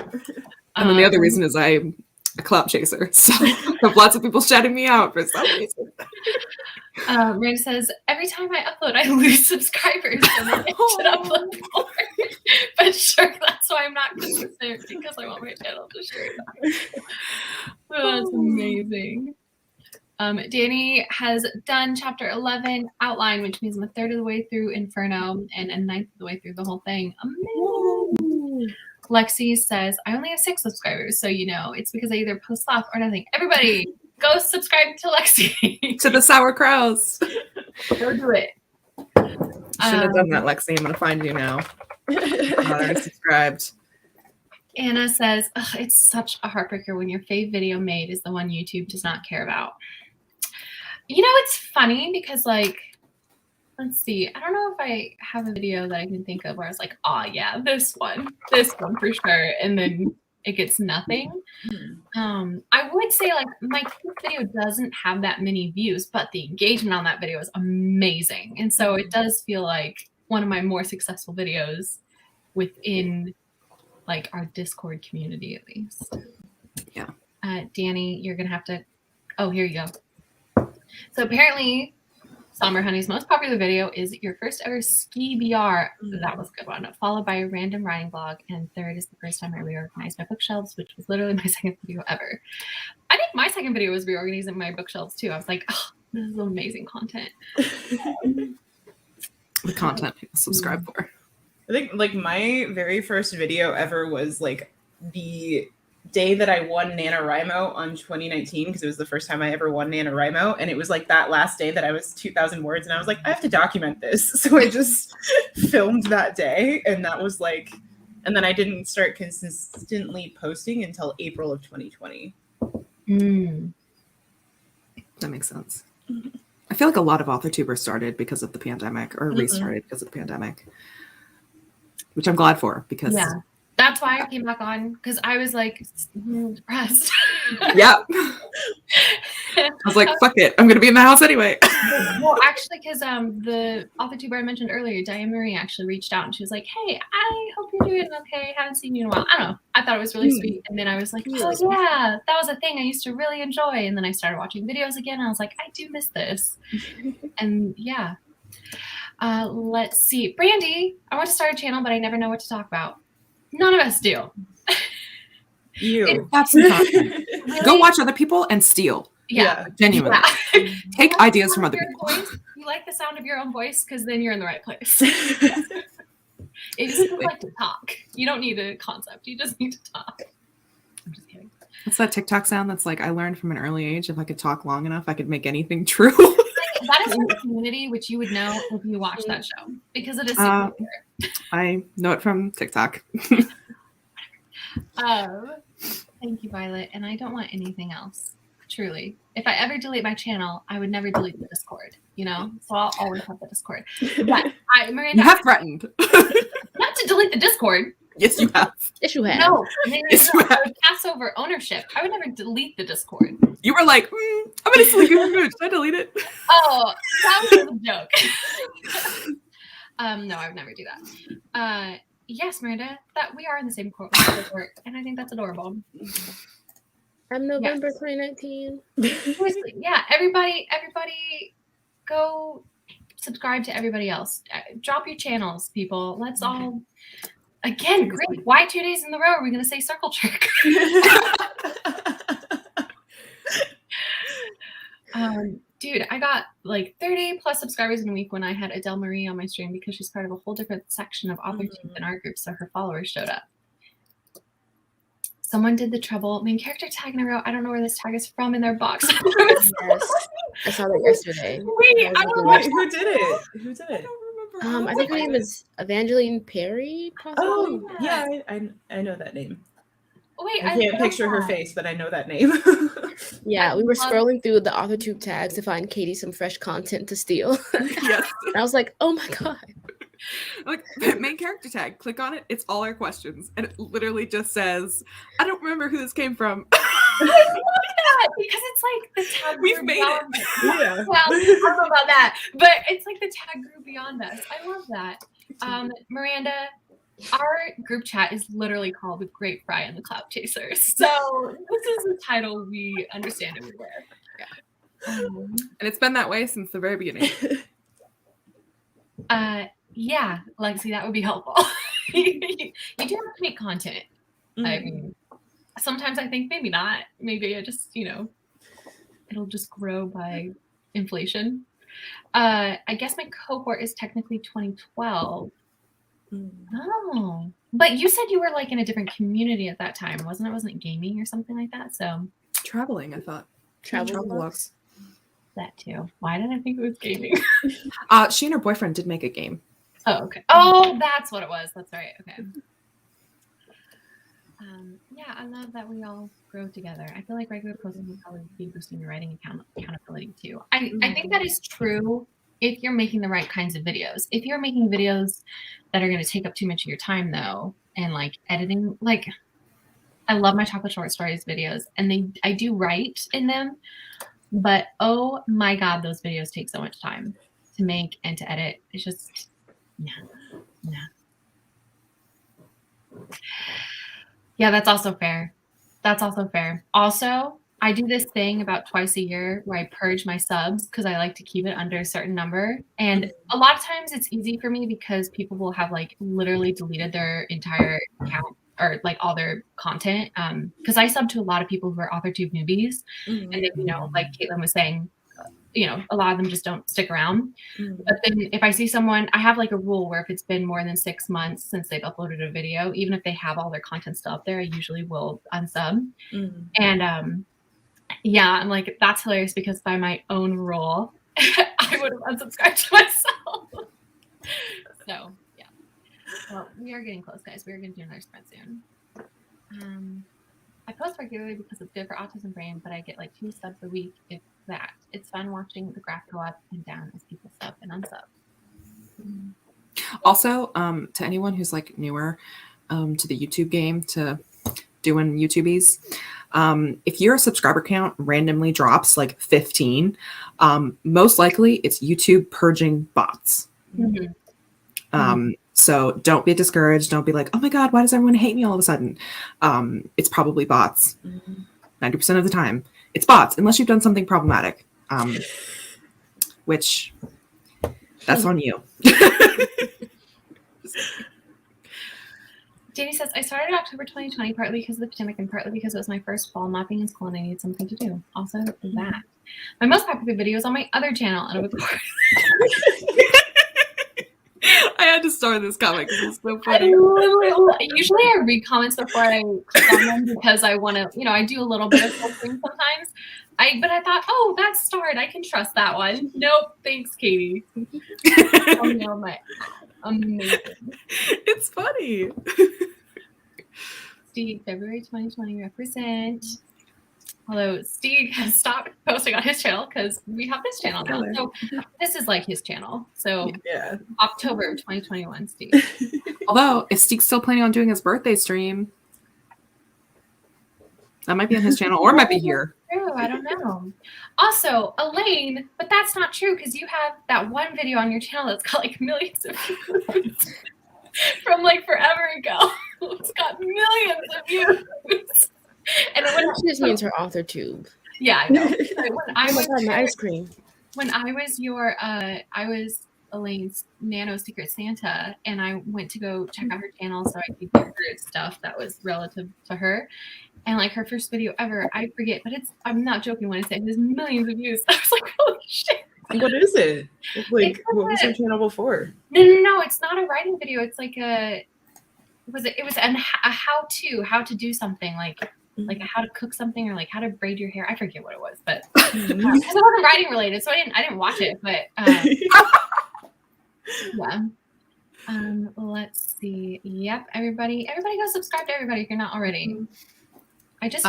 And then the other reason is I'm a clout chaser. So I have lots of people shouting me out for some reason. Rand says, every time I upload, I lose subscribers. And I should upload more. But sure, that's why I'm not consistent, because I want my channel to share that. Oh, that's amazing. Danny has done chapter 11 outline, which means I'm a third of the way through Inferno and a ninth of the way through the whole thing. Amazing. Lexi says, I only have 6 subscribers, so you know, it's because I either post off or nothing. Everybody, go subscribe to Lexi. To the sauerkrauts. Go do it. Should have done that, Lexi. I'm going to find you now. I'm already subscribed. Anna says, it's such a heartbreaker when your fave video made is the one YouTube does not care about. You know, it's funny because, like, let's see. I don't know if I have a video that I can think of where I was like, oh, yeah, this one for sure. And then it gets nothing. I would say, like, my video doesn't have that many views, but the engagement on that video is amazing. And so it does feel like one of my more successful videos within, like, our Discord community, at least. Yeah. Danny, you're going to have to, oh, here you go. So apparently, Summer Honey's most popular video is your first ever ski BR. That was a good one. Followed by a random writing blog. And third is the first time I reorganized my bookshelves, which was literally my second video ever. I think my second video was reorganizing my bookshelves too. I was like, oh, this is amazing content. The content people subscribe for. I think like my very first video ever was like the day that I won NaNoWriMo on 2019, because it was the first time I ever won NaNoWriMo. And it was like that last day that I was 2,000 words. And I was like, I have to document this. So I just filmed that day. And that was like, and then I didn't start consistently posting until April of 2020. That makes sense. I feel like a lot of AuthorTubers started because of the pandemic, or Mhm. restarted because of the pandemic, which I'm glad for because Yeah. That's why I came back on, because I was like depressed. yeah. I was like, fuck it, I'm gonna be in the house anyway. Well, actually, because the AuthorTuber I mentioned earlier, Diane Marie, actually reached out and she was like, "Hey, I hope you're doing okay. Haven't seen you in a while." I don't know. I thought it was really sweet, and then I was like, "Oh yeah, that was a thing I used to really enjoy." And then I started watching videos again, and I was like, "I do miss this." And yeah. Let's see, Brandy. I want to start a channel, but I never know what to talk about. None of us do. You. Have some content. Really? Go watch other people and steal. Yeah. Genuinely. Yeah. Take You like ideas the from sound other of your people. voice? You like the sound of your own voice, because then you're in the right place. If you just like to talk, you don't need a concept. You just need to talk. I'm just kidding. What's that TikTok sound that's like, I learned from an early age, if I could talk long enough, I could make anything true. That is from the Community, which you would know if you watched that show, because it is super clear. I know it from TikTok. Thank you, Violet. And I don't want anything else. Truly. If I ever delete my channel, I would never delete the Discord, you know? So I'll always have the Discord. But Miranda, You have threatened. not to delete the Discord. Yes, you have. Yes, you have. No, Yes, you I have. would pass over ownership. I would never delete the Discord. You were like, I'm going to sleep in your mood. Should I delete it? Oh, that was a joke. No, I would never do that. Yes, Miranda, that we are in the same cohort, and I think that's adorable. I'm November 2019. Seriously, yeah, everybody go subscribe to everybody else. Drop your channels, people. Let's all, again, great. Why 2 days in a row are we going to say circle jerk? Dude, I got like 30 plus subscribers in a week when I had Adele Marie on my stream, because she's part of a whole different section of AuthorTube than our group, so her followers showed up. Someone did the Trouble main character tag in a row. I don't know where this tag is from in their box. Yes. I saw that yesterday. Wait, I don't know. Who did it? Who did it? I think her name is Evangeline Perry, possibly. Oh, yeah, I know that name. Wait, I can't picture her face, but I know that name. Yeah, we were scrolling through the AuthorTube tags to find Katie some fresh content to steal. Yes. And I was like, oh my God. Like, main character tag, click on it, it's all our questions. And it literally just says, I don't remember who this came from. I love that, because it's like the tag We've grew made beyond it. Yeah. Well, I don't know about that, but it's like the tag grew beyond us. I love that. Miranda, our group chat is literally called The Great Fry and the Cloud Chasers. So this is the title we understand everywhere. Yeah. And it's been that way since the very beginning. Yeah, Lexi, that would be helpful. You do have to make content. I mean, sometimes I think maybe not. Maybe I just, it'll just grow by inflation. I guess my cohort is technically 2012. Oh, but you said you were like in a different community at that time, wasn't it? Wasn't it gaming or something like that? So Traveling, I thought. Travel vlogs. That too. Why did I think it was gaming? She and her boyfriend did make a game. Oh, okay. Oh, that's what it was. That's right. Okay. Yeah, I love that we all grow together. I feel like regular posting would probably be boosting your writing accountability too. I think that is true if you're making the right kinds of videos. If you're making videos that are going to take up too much of your time though, and like editing, like I love my chocolate short stories videos, and I do write in them, but oh my God, those videos take so much time to make and to edit. It's just, no. Yeah, that's also fair. Also, I do this thing about twice a year where I purge my subs because I like to keep it under a certain number. And a lot of times it's easy for me because people will have like literally deleted their entire account or like all their content. Because I sub to a lot of people who are AuthorTube newbies. And then, like Caitlin was saying, a lot of them just don't stick around. But then if I see someone, I have like a rule where if it's been more than 6 months since they've uploaded a video, even if they have all their content still up there, I usually will unsub. And yeah, I'm like, that's hilarious because by my own rule, I would have unsubscribed to myself. So yeah. Well, we are getting close, guys. We are going to do another sprint soon. I post regularly because it's good for autism brain, but I get like 2 subs a week if that. It's fun watching the graph go up and down as people sub and unsub. Also, to anyone who's like newer to the YouTube game, to doing YouTubies, if your subscriber count randomly drops like 15, most likely it's YouTube purging bots. So don't be discouraged. Don't be like, oh my God, why does everyone hate me all of a sudden? It's probably bots. 90% of the time, it's bots, unless you've done something problematic, which that's on you. Danny says, I started October 2020 partly because of the pandemic and partly because it was my first fall not being in school and I needed something to do. Also, that. My most popular video is on my other channel, and of course, I had to start this comic because it's so funny. Usually I read comments before I click on them because I want to, I do a little bit of filtering sometimes. But I thought, oh, that's starred. I can trust that one. Nope. Thanks, Katie. Oh, no, my amazing. It's funny. Steve, February 2020 represent. Although Steve has stopped posting on his channel because we have this channel now. So this is like his channel. So Yeah. October of 2021, Steve. Although, if Steve's still planning on doing his birthday stream, that might be on his channel or it might be here. True, I don't know. Also, Elaine, but that's not true because you have that one video on your channel that's got like millions of views from like forever ago. It's got millions of views. And She just means her author tube. Yeah, I know. My ice cream. When I was I was Elaine's Nano Secret Santa, and I went to go check out her channel so I could get her stuff that was relative to her. And like her first video ever, I forget, but I'm not joking when I say there's millions of views. I was like, holy shit. What is it? Like, what was your channel before? No, it's not a writing video. It's like it was a how to do something like how to cook something or like how to braid your hair. I forget what it was, but because it wasn't writing related, so I didn't watch it. But yeah. Let's see. Yep, everybody go subscribe to everybody if you're not already. I just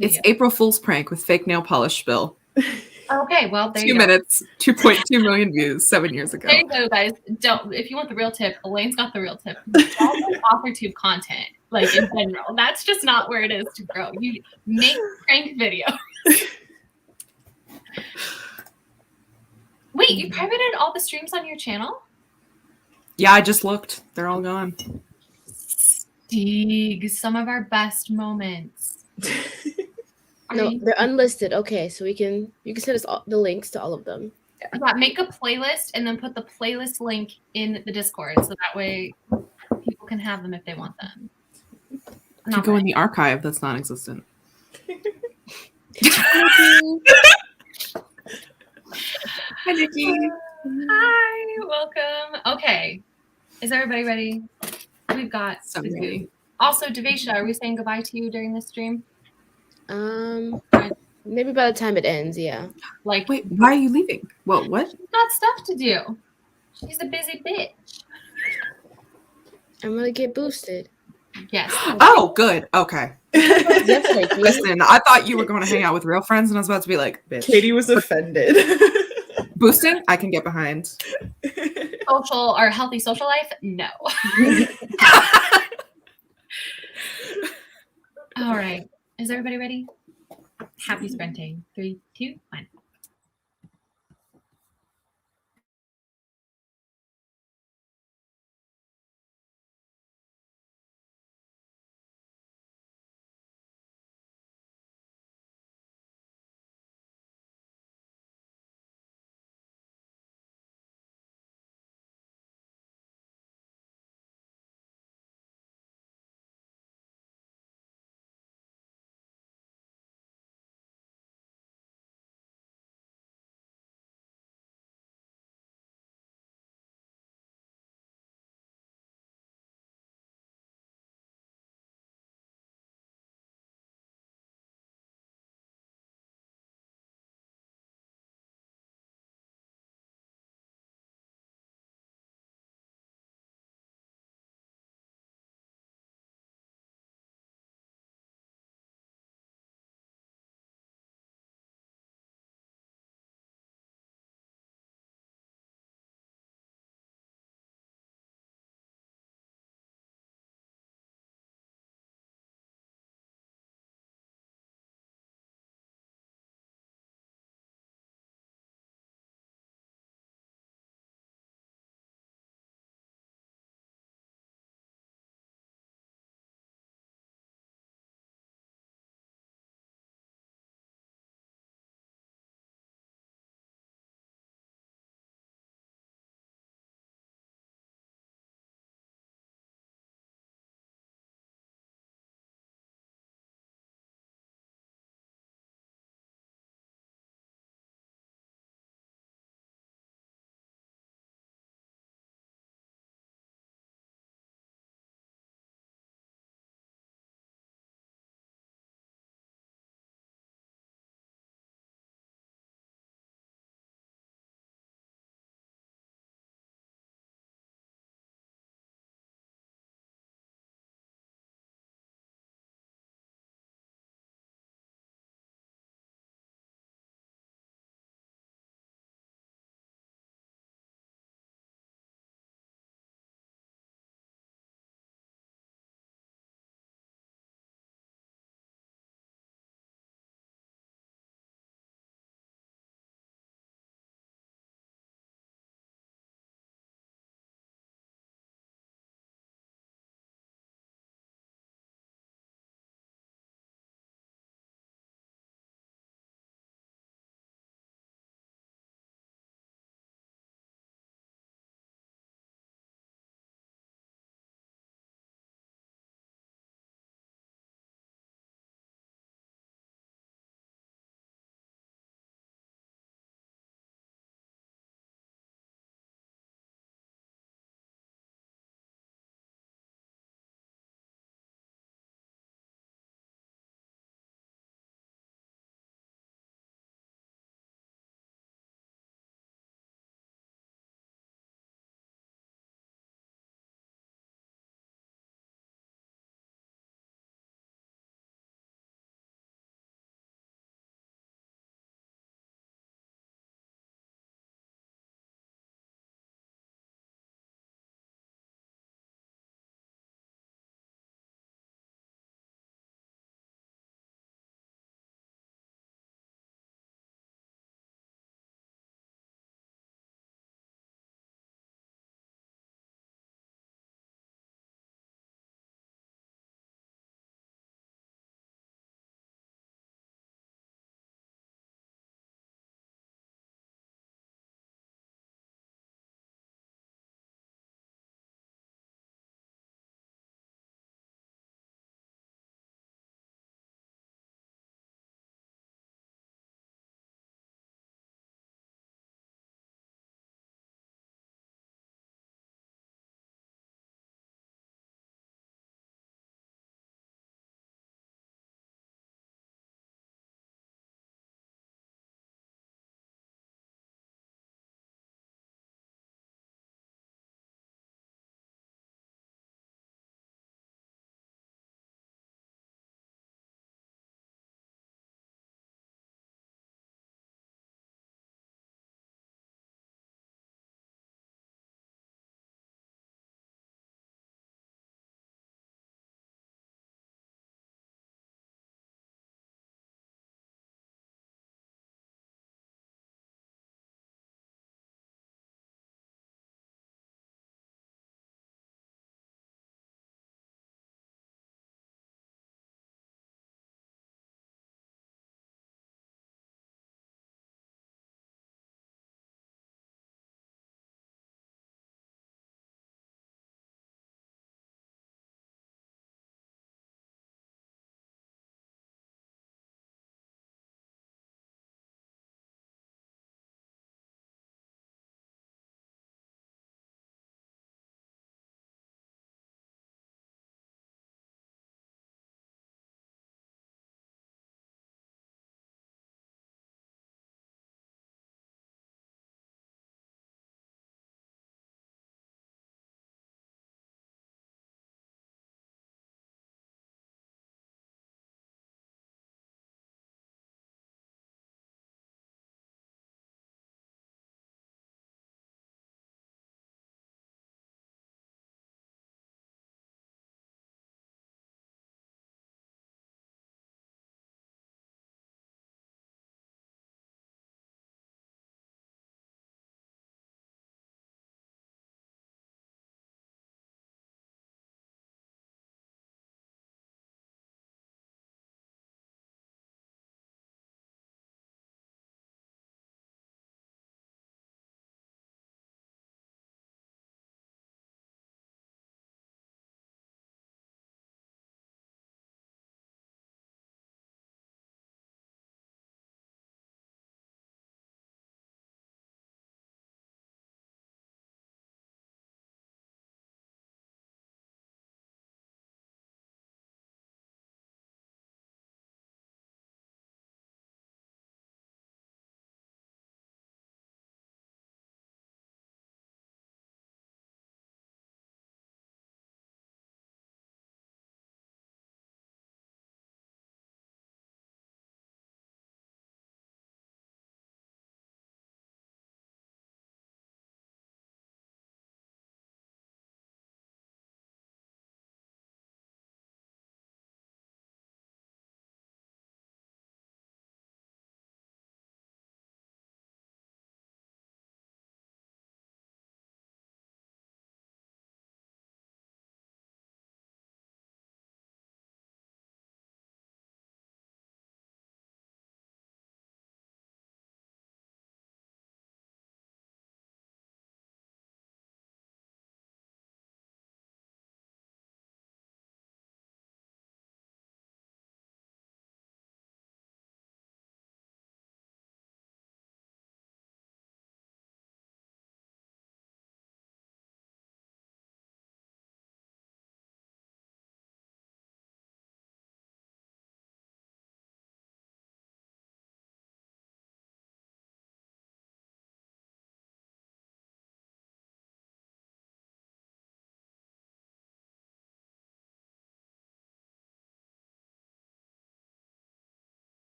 it's April Fool's prank with fake nail polish spill. Okay, well, there 2 you go. minutes, 2.2 million views 7 years ago. There you go, guys. If you want the real tip, Elaine's got the real tip. AuthorTube content, like in general. That's just not where it is to grow. You make prank videos. Wait, you privated all the streams on your channel? Yeah, I just looked. They're all gone. Steeg, some of our best moments. No, they're unlisted. Okay, so you can send us the links to all of them. Yeah, make a playlist and then put the playlist link in the Discord so that way people can have them if they want them. You can go in the archive that's non-existent. Hi, Nikki. Hi, welcome. Okay, is everybody ready? We've got So ready. Also, Devesha, are we saying goodbye to you during this stream? Maybe by the time it ends, yeah. Like, wait, why are you leaving? Well, what? She's got stuff to do. She's a busy bitch. I'm gonna get boosted. Yes. Oh, good. Okay. Yes, listen, I thought you were going to hang out with real friends, and I was about to be like, bitch. Katie was offended. Boosting, I can get behind. Social or healthy social life? No. All right. Is everybody ready? Happy sprinting. 3, 2, 1.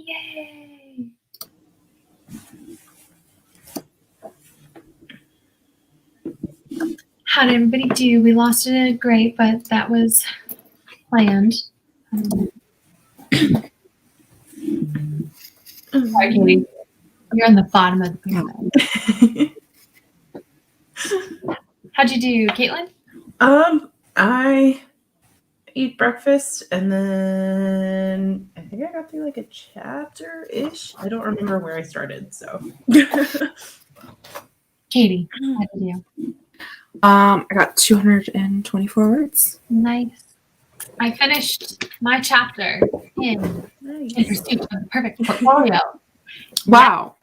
Yay! How did everybody do? We lost it at great, but that was planned. Sorry, Katie. You're on the bottom of the pyramid. How'd you do, Caitlin? I eat breakfast and then I think I got through like a chapter-ish. I don't remember where I started, so. Katie, how'd you do? I got 224 words. Nice. I finished my chapter in Pursuit of the Perfect Portfolio. Wow.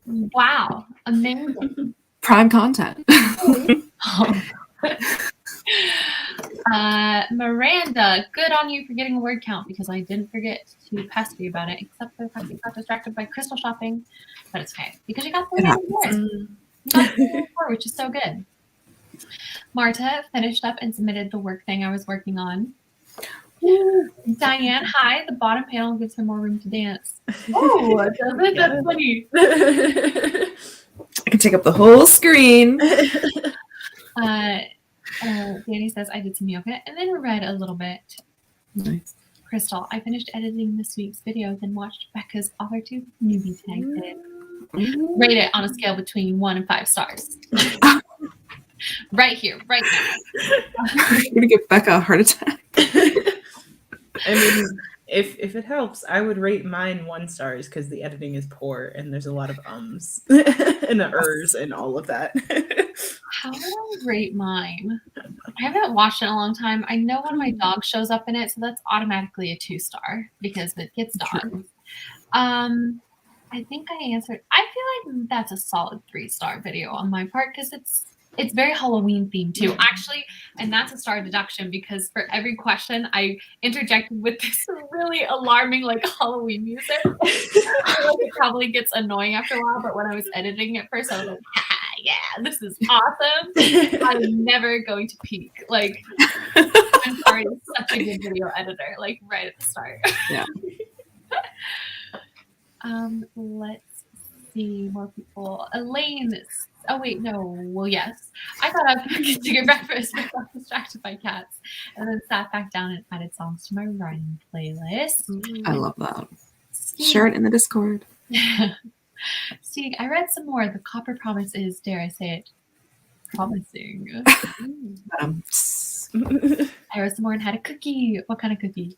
Wow. Amazing. Prime content. Miranda, good on you for getting a word count because I didn't forget to pester you about it, except for the fact that you got distracted by crystal shopping. But it's okay because you got the words. You got the word, which is so good. Marta finished up and submitted the work thing I was working on. Diane, hi. The bottom panel gives her more room to dance. Oh, does it? That's funny. I can take up the whole screen. Danny says I did some yoga and then read a little bit. Nice. Crystal, I finished editing this week's video, then watched Becca's other 2 newbie tags in. Rate it on a scale between 1 and 5 stars. Right here, right now. I'm gonna give Becca a heart attack. I mean, if it helps, I would rate mine 1 stars because the editing is poor and there's a lot of ums and ers and all of that. How do I rate mine? I haven't watched it in a long time. I know one of my dogs shows up in it, so that's automatically a 2-star because it gets dogs. I think I answered. I feel like that's a solid 3-star video on my part because it's very Halloween themed too, actually, and that's a star deduction because for every question I interjected with this really alarming like Halloween music. It probably gets annoying after a while, but when I was editing it first, I was like, yeah, this is awesome. I'm never going to peak. Like, I'm sorry, it's such a good video editor, like right at the start. Yeah. Let's see more people. Elaine. Oh wait, no. Well, yes. I got up to get breakfast, but got distracted by cats, and then sat back down and added songs to my writing playlist. I love that. Steve, Share it in the Discord. Steve, I read some more. The Copper Promise is, dare I say it, promising. I read some more and had a cookie. What kind of cookie?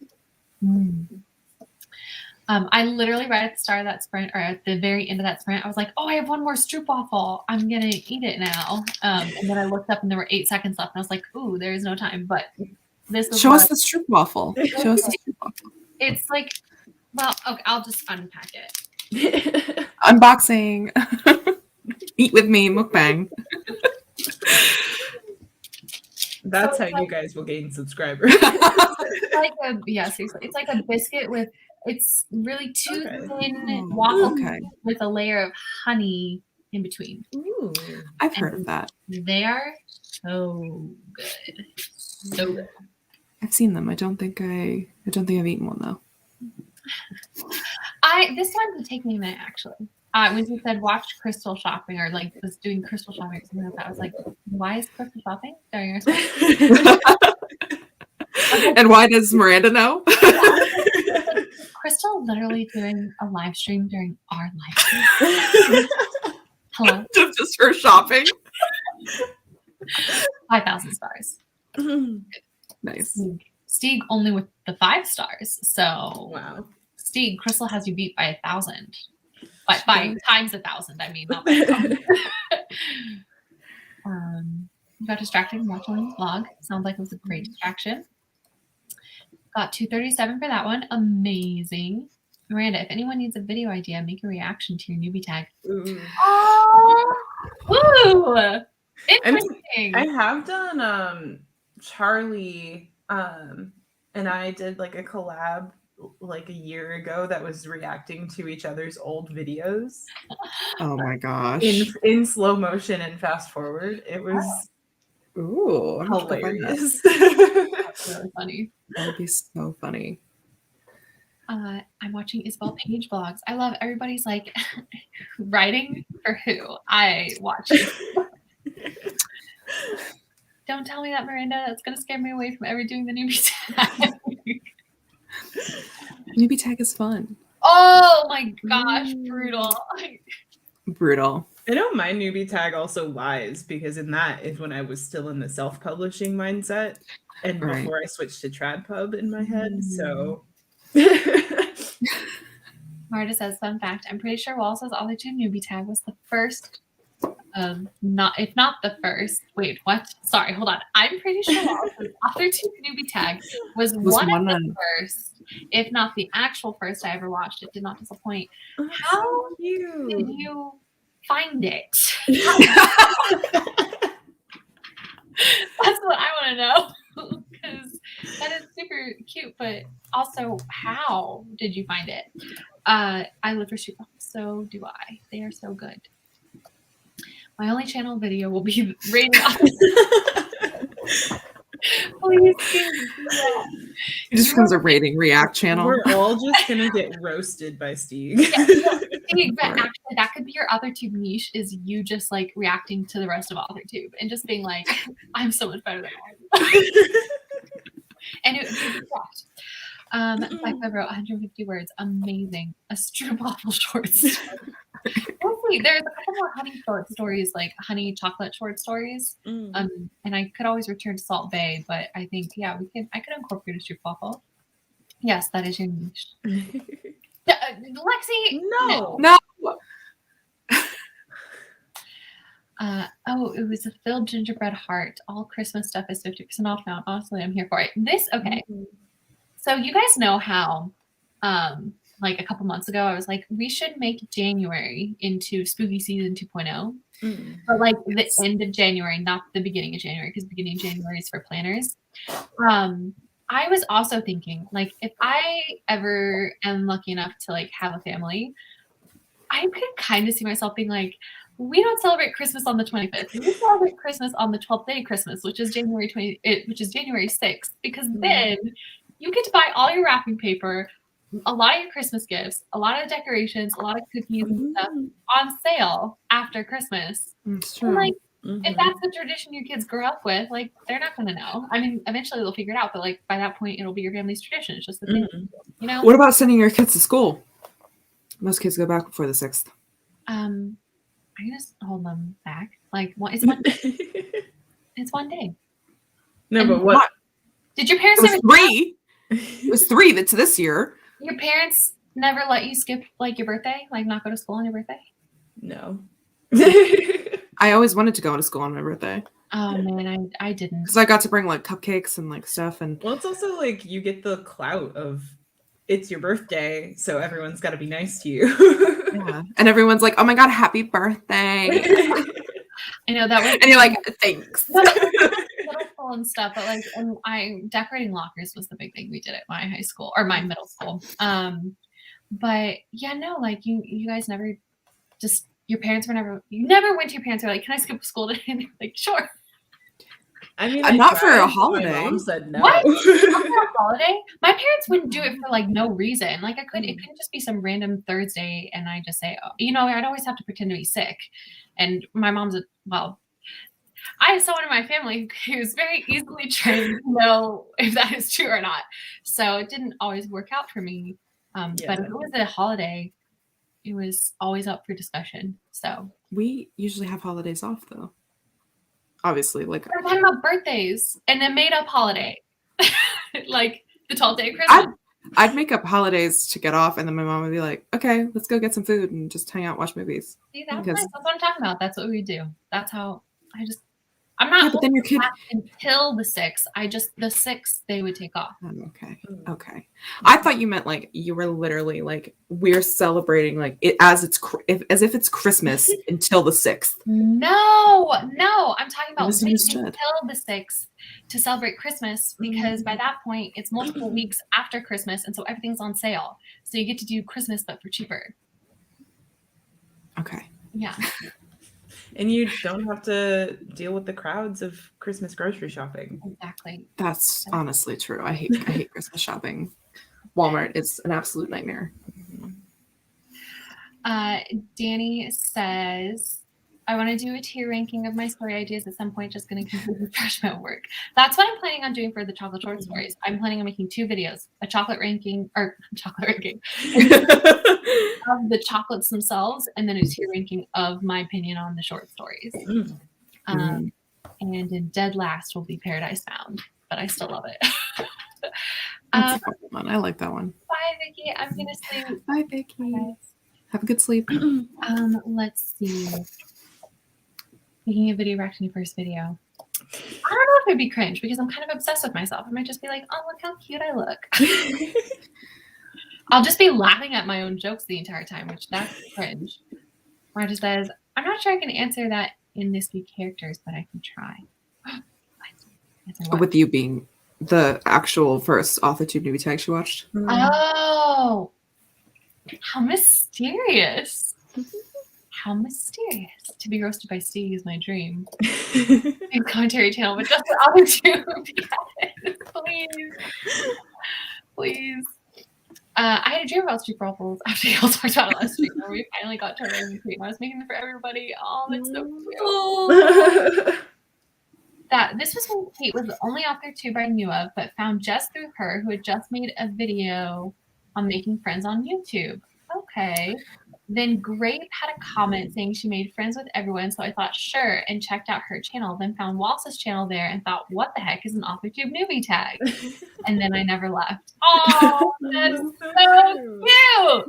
I literally right at the start of that sprint, or at the very end of that sprint, I was like, oh, I have 1 more stroopwafel. I'm going to eat it now. And then I looked up and there were 8 seconds left. And I was like, ooh, there is no time. But this was Show us the stroopwafel. Show us the stroopwafel. It's like, well, okay, I'll just unpack it. Unboxing. Eat with me, mukbang. That's how you guys will gain subscribers. Seriously. It's like a biscuit with, it's really 2 thin waffles with a layer of honey in between. Ooh. I've heard of that. They are so good. So good. I've seen them. I don't think I've eaten one though. This one would take me a minute actually. When you said watch crystal shopping or like was doing crystal shopping or something like that, I was like, why is crystal shopping? And why does Miranda know? Crystal literally doing a live stream during our live stream. Hello. Just for shopping. 5,000 stars. Nice. Stieg only with the 5 stars. So Wow. Stieg, Crystal has you beat by 1,000. By times 1,000, I mean, not by 1,000. You got distracted from watching the vlog. Sounds like it was a great distraction. Got 237 for that one. Amazing. Miranda, if anyone needs a video idea, make a reaction to your newbie tag. Ooh. Oh, woo! Interesting. I have done Charlie and I did like a collab like a year ago that was reacting to each other's old videos. Oh my gosh. In slow motion and fast forward. It was hilarious. That's really funny. That would be so funny. I'm watching Isabel Page vlogs. I love everybody's like writing for who. I watch it. Don't tell me that, Miranda. That's gonna scare me away from ever doing the newbie tag. Newbie tag is fun. Oh my gosh, brutal. Brutal. I know my newbie tag also lies because in that is when I was still in the self-publishing mindset and before I switched to TradPub in my head. So Marta says, fun fact, I'm pretty sure Wallace's AuthorTube newbie tag was the first if not the first. Wait, what? Sorry, hold on. I'm pretty sure Wallace's AuthorTube newbie tag was one of the first, if not the actual first I ever watched. It did not disappoint. How did you find it? That's what I want to know. Because that is super cute, but also, how did you find it? I live for Super, so do I. They are so good. My only channel video will be rating. Please do that. It just becomes a rating react channel. We're all just gonna get roasted by Steve. Yeah, but actually, that could be your AuthorTube niche. Is you just like reacting to the rest of AuthorTube and just being like, "I'm so much better than all of you." And it would be shocked. Like I wrote 150 words. Amazing. A stroopwafel short story. Hopefully, there's a couple more honey short stories, like honey chocolate short stories. And I could always return to Salt Bay, but I think I could incorporate a stroopwafel. Yes, that is your niche. Lexi, no. It was a filled gingerbread heart. All Christmas stuff is 50% off now. Honestly, I'm here for it. So you guys know how, like a couple months ago, I was like, we should make January into spooky season 2.0. But like the end of January, not the beginning of January, because beginning of January is for planners. I was also thinking, like, if I ever am lucky enough to like have a family, I could kind of see myself being like, we don't celebrate Christmas on the 25th. We celebrate Christmas on the 12th day of Christmas, which is January 6th, because then you get to buy all your wrapping paper, a lot of your Christmas gifts, a lot of decorations, a lot of cookies and stuff on sale after Christmas. It's true. And like, if that's the tradition your kids grow up with, like, they're not going to know. I mean, eventually they'll figure it out, but like by that point, it'll be your family's tradition. It's just the thing, you know? What about sending your kids to school? Most kids go back before the 6th. I'm going to hold them back. Like, it's one day. It's one day. No, And but what? Did your parents It was 3. It was 3 that's this year. Your parents never let you skip like your birthday? Like not go to school on your birthday? No. I always wanted to go to school on my birthday. Oh man, I didn't. Because I got to bring like cupcakes and like stuff. And well, it's also like you get the clout of it's your birthday, so everyone's got to be nice to you. Yeah. And everyone's like, "Oh my god, happy birthday!" I know that was, and you're like, "Thanks." Middle and stuff, but like, and decorating lockers was the big thing we did at my high school or my middle school. But yeah, no, like you guys never just. Your parents were you never went to your parents and were like, can I skip school today? And they're like, sure. I mean, not for a holiday. My mom said no. What? Not for a holiday? My parents wouldn't do it for like no reason. Like it couldn't just be some random Thursday and I just say, I'd always have to pretend to be sick. And my mom's I have someone in my family who's very easily trained to know if that is true or not. So it didn't always work out for me. But if it was a holiday, it was always up for discussion. So we usually have holidays off though. Obviously, like we're talking about birthdays and a made-up holiday, like the 12th day of Christmas. I'd make up holidays to get off, and then my mom would be like, "Okay, let's go get some food and just hang out, watch movies." See, that's nice. That's what I'm talking about. That's what we do. That's how I'm not. Yeah, but then your kid until the 6th. The 6th they would take off. Okay. I thought you meant like you were literally like we're celebrating like it as if it's Christmas until the 6th. No. I'm talking about until the 6th to celebrate Christmas because by that point it's multiple weeks after Christmas and so everything's on sale. So you get to do Christmas but for cheaper. Okay. Yeah. And you don't have to deal with the crowds of Christmas grocery shopping. Exactly. That's honestly true. I hate Christmas shopping. Walmart is an absolute nightmare. Danny says, I want to do a tier ranking of my story ideas at some point, just going to completely trash my work. That's what I'm planning on doing for the chocolate short stories. I'm planning on making 2 videos, a chocolate ranking of the chocolates themselves, and then a tier ranking of my opinion on the short stories. And in dead last will be Paradise Found, but I still love it. That's a fun one. I like that one. Bye, Vicky. I'm going to sleep. Bye, Vicky. Have a good sleep. Let's see. Making a video reacting to your first video. I don't know if it'd be cringe because I'm kind of obsessed with myself. I might just be like, oh, look how cute I look. I'll just be laughing at my own jokes the entire time, which that's cringe. Marta says, I'm not sure I can answer that in this few characters, but I can try. With you being the actual first AuthorTube newbie tag she watched. Oh, how mysterious. How mysterious. To be roasted by Steve is my dream. New commentary channel, but just for AuthorTube. Please. Please. I had a dream about street ruffles after y'all talked about it last week, where we finally got to learn cream. I was making them for everybody. Oh, that's so cute. This was when Kate was the only AuthorTuber I knew of, but found just through her, who had just made a video on making friends on YouTube. Okay. Then Grape had a comment saying she made friends with everyone, so I thought sure, and checked out her channel. Then found Waltz's channel there and thought, what the heck is an AuthorTube newbie tag? And then I never left. Oh, that's so cute!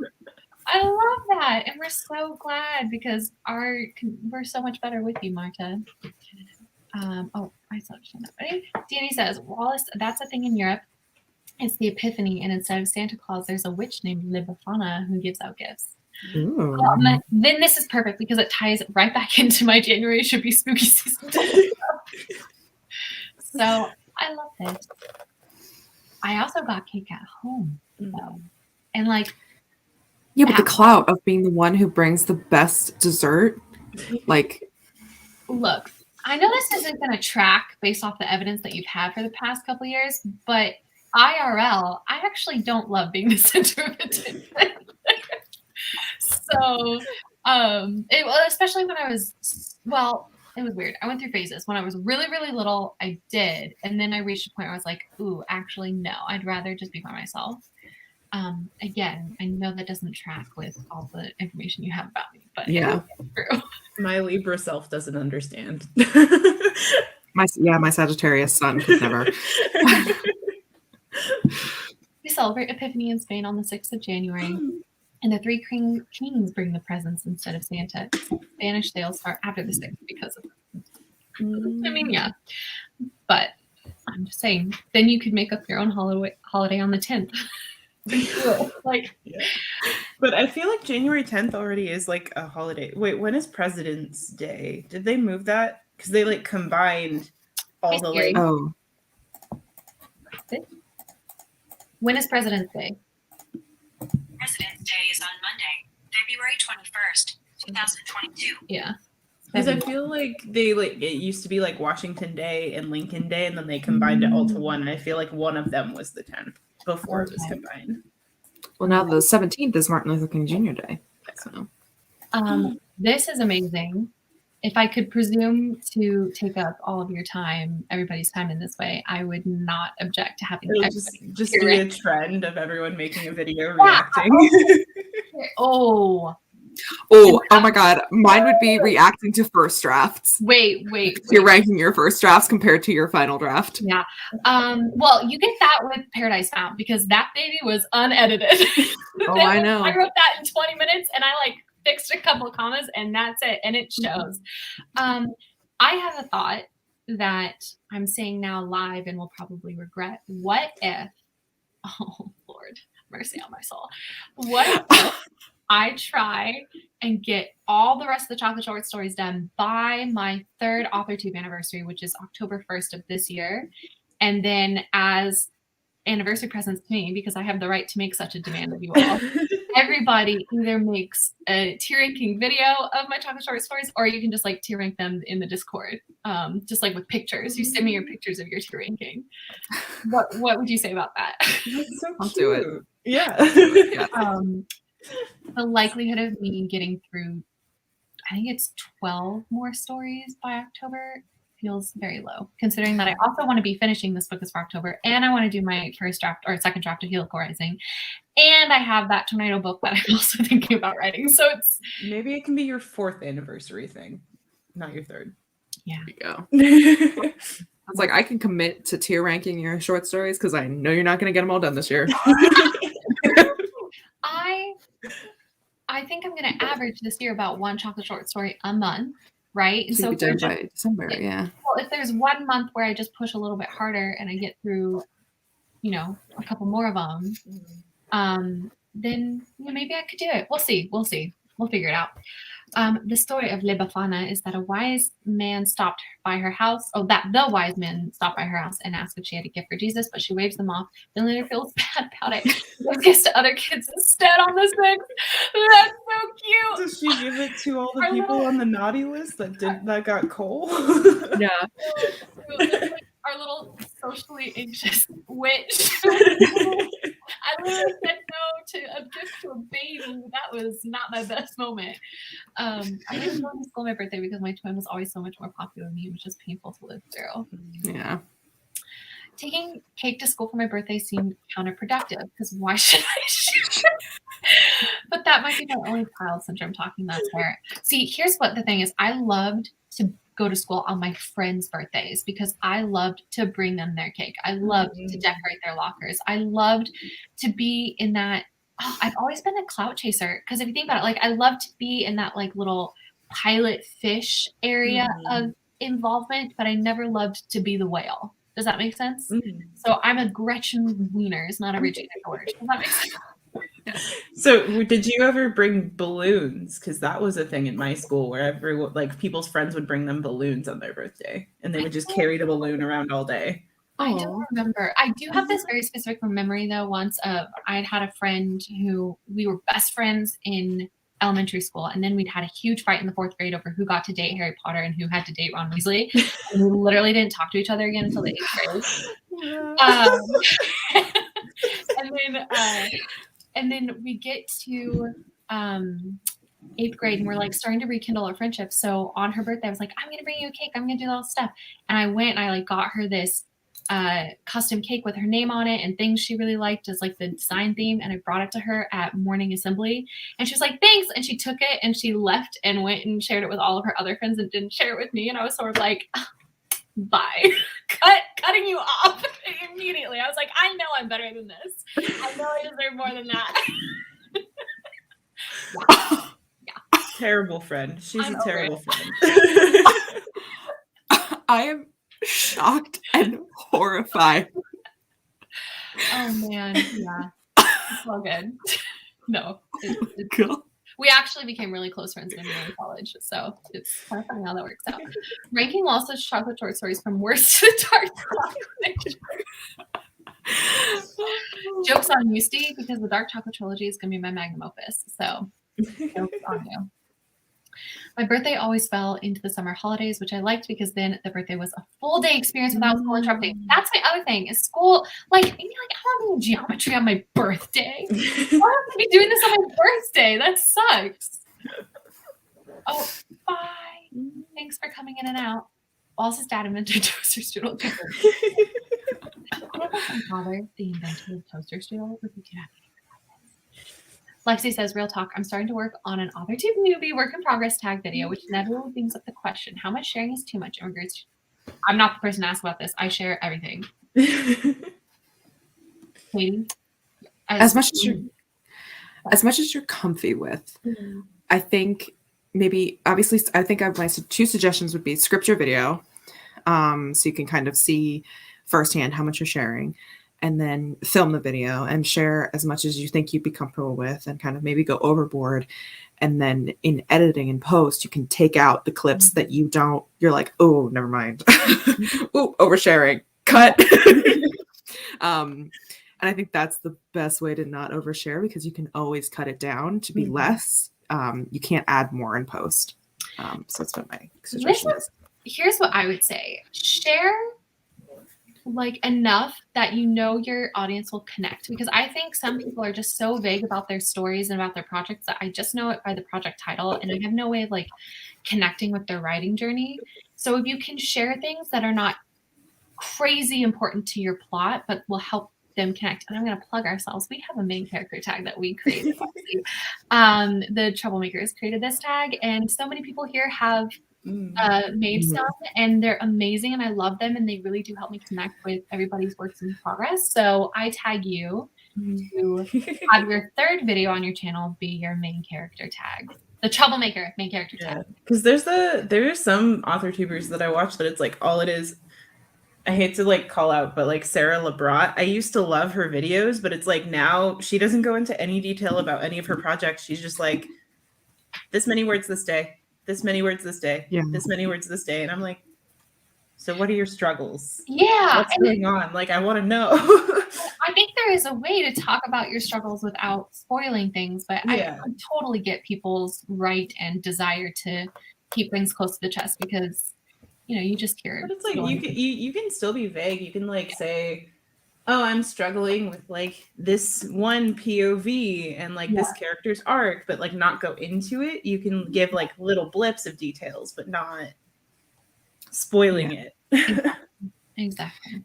I love that, and we're so glad because we're so much better with you, Marta. I saw that. Right? Danny says, Wallace, that's a thing in Europe. It's the Epiphany, and instead of Santa Claus, there's a witch named Libafana who gives out gifts. Then this is perfect because it ties right back into my January should be spooky season. So I love this. I also got cake at home, though. And like, yeah, but the clout of being the one who brings the best dessert, like, look, I know this isn't going to track based off the evidence that you've had for the past couple of years, but IRL, I actually don't love being the center of attention. So, especially when I was, it was weird. I went through phases. When I was really, really little, I did. And then I reached a point where I was like, ooh, actually, no, I'd rather just be by myself. Again, I know that doesn't track with all the information you have about me, but yeah, it's true. My Libra self doesn't understand. My Sagittarius sun could never. We celebrate Epiphany in Spain on the 6th of January. And the 3 kings bring the presents instead of Santa. Spanish sales start after the 6th because of it. I mean, yeah. But I'm just saying, then you could make up your own holiday on the 10th. Like, yeah. But I feel like January 10th already is like a holiday. Wait, when is President's Day? Did they move that? Because they like combined all the like. Oh. When is President's Day? President's Day is on Monday, February 21st, 2022. Yeah. Because I feel like it used to be like Washington Day and Lincoln Day, and then they combined it all to one. And I feel like one of them was the 10th before it was combined. Well, now the 17th is Martin Luther King Jr. Day. So. This is amazing. If I could presume to take up all of your time, everybody's time in this way, I would not object to having just be a trend of everyone making a video reacting. Oh my God. Mine would be reacting to first drafts. Wait. You're ranking your first drafts compared to your final draft. Yeah. Well, you get that with Paradise Found because that baby was unedited. Oh, I know. I wrote that in 20 minutes and I fixed a couple of commas and that's it. And it shows. I have a thought that I'm saying now live and will probably regret. What if, oh Lord, mercy on my soul. What if I try and get all the rest of the chocolate short stories done by my 3rd AuthorTube anniversary, which is October 1st of this year. And then as anniversary presents to me, because I have the right to make such a demand of you all, everybody either makes a tier ranking video of my chocolate short stories, or you can just like tier rank them in the Discord, just like with pictures. You send me your pictures of your tier ranking. What would you say about that? That's so I'll cute. do it. Yeah. Yeah. The likelihood of me getting through, I think it's 12 more stories by October, feels very low, considering that I also want to be finishing this book for October, and I want to do my first draft or second draft of Helical Rising, and I have that tornado book that I'm also thinking about writing. So it's Maybe it can be your 4th anniversary thing, not your 3rd. yeah. There you go. I was like, I can commit to tier ranking your short stories because I know you're not going to get them all done this year. I think I'm going to average this year about one chocolate short story a month, right? So And you done by December, yeah. Well, if there's 1 month where I just push a little bit harder and I get through, a couple more of them, then maybe I could do it. We'll see. We'll figure it out. The story of Le Bafana is that a wise man stopped by her house. Oh, that the wise man stopped by her house and asked if she had a gift for Jesus, but she waves them off. Then later feels bad about it. Gives gifts to other kids instead on the 6th. That's so cute. Does she give it to all the people on the naughty list that got coal? Yeah. Like our little socially anxious witch. I literally said no to a gift to a baby. That was not my best moment. I didn't go to school on my birthday because my twin was always so much more popular than me. It was just painful to live through. Yeah. Taking cake to school for my birthday seemed counterproductive because why should I share? But that might be my only child syndrome talking. That's fair. See, here's what the thing is. I loved to go to school on my friends' birthdays because I loved to bring them their cake. I loved to decorate their lockers. I loved to be in that. Oh, I've always been a clout chaser because if you think about it, like I love to be in that like little pilot fish area of involvement, but I never loved to be the whale. Does that make sense? So I'm a Gretchen Wieners, not a Regina George. Does that make sense? So did you ever bring balloons? Because that was a thing in my school where everyone, like people's friends would bring them balloons on their birthday and they would just carry the balloon around all day. I don't remember. I do have this very specific memory though. Once I had a friend who we were best friends in elementary school, and then we'd had a huge fight in the 4th grade over who got to date Harry Potter and who had to date Ron Weasley. And we literally didn't talk to each other again until the 8th grade. And then we get to 8th grade and we're like starting to rekindle our friendship. So on her birthday, I was like, I'm going to bring you a cake. I'm going to do all this stuff. And I went and I like got her this custom cake with her name on it and things she really liked as like the design theme. And I brought it to her at morning assembly and she was like, thanks. And she took it and she left and went and shared it with all of her other friends and didn't share it with me. And I was sort of like, bye. Cutting you off immediately. I was like, I know I'm better than this. I know I deserve more than that. Yeah. Terrible friend. She's a terrible friend. I am shocked and horrified. Oh man, yeah. It's all good. No. We actually became really close friends when we were in college, so it's kind of funny how that works out. Ranking Lawson's chocolate short stories from worst to dark chocolate. Joke's on you, Steve, because the Dark Chocolate Trilogy is going to be my magnum opus, so joke's on you. My birthday always fell into the summer holidays, which I liked because then the birthday was a full day experience without school interrupting. That's my other thing is school. Like, maybe like I don't do geometry on my birthday. Why would I be doing this on my birthday? That sucks. Oh, bye. Thanks for coming in and out. Walls' dad invented toaster strudel. What about my father, the inventor of toaster strudel? Would be too happy. Lexi says, real talk, I'm starting to work on an author-tube newbie work in progress tag video, which inevitably brings up the question, how much sharing is too much? Immigrants. I'm not the person to ask about this. I share everything. Katie? As much as you're comfy with, I think maybe, obviously, I think my 2 suggestions would be script your video, so you can kind of see firsthand how much you're sharing. And then film the video and share as much as you think you'd be comfortable with and kind of maybe go overboard. And then in editing and post, you can take out the clips that you're like, oh, never mind. Ooh, oversharing. Cut. And I think that's the best way to not overshare, because you can always cut it down to be less. You can't add more in post. So that's what my situation is. Here's what I would say. Share like enough that you know your audience will connect, because I think some people are just so vague about their stories and about their projects that I just know it by the project title and I have no way of like connecting with their writing journey. So if you can share things that are not crazy important to your plot but will help them connect, and I'm going to plug ourselves. We have a main character tag that we created. The Troublemakers created this tag, and so many people here have made some, and they're amazing, and I love them, and they really do help me connect with everybody's works in progress. So I tag you to have your third video on your channel be your main character tag, the Troublemaker main character tag. Because there's some author tubers that I watch that it's like all it is. I hate to like call out, but like Sarah LeBrot, I used to love her videos, but it's like now she doesn't go into any detail about any of her projects. She's just like, this many words this day, this many words this day, this many words this day. And I'm like, so what are your struggles? Yeah. What's going on? Like, I want to know. I think there is a way to talk about your struggles without spoiling things, but I totally get people's right and desire to keep things close to the chest because, you know, you just care. But it's like you can still be vague. You can like say, oh, I'm struggling with like this one POV and like this character's arc, but like not go into it. You can give like little blips of details, but not spoiling it. Exactly.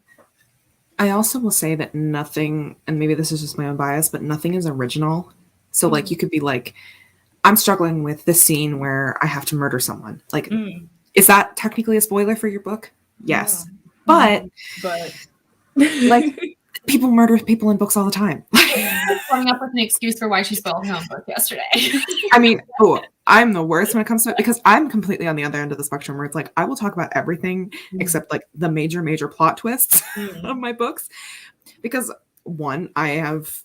I also will say that nothing, and maybe this is just my own bias, but nothing is original. So like you could be like, I'm struggling with this scene where I have to murder someone. Like, is that technically a spoiler for your book? Yes. But like people murder people in books all the time. Coming up with an excuse for why she spoiled her own book yesterday. I mean, I'm the worst when it comes to it because I'm completely on the other end of the spectrum where it's like I will talk about everything except like the major plot twists of my books, because one, I have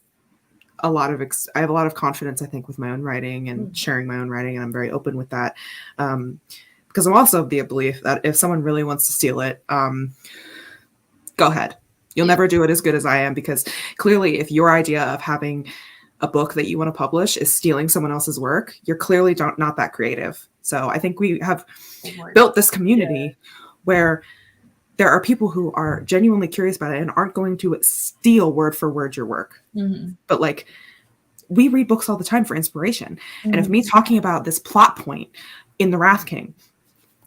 a lot of confidence, I think, with my own writing and sharing my own writing, and I'm very open with that. Because I'm also of the belief that if someone really wants to steal it, go ahead. You'll never do it as good as I am, because clearly if your idea of having a book that you want to publish is stealing someone else's work, you're clearly not that creative. So I think we have built this community where there are people who are genuinely curious about it and aren't going to steal word for word your work. But like, we read books all the time for inspiration. And if me talking about this plot point in The Wrath King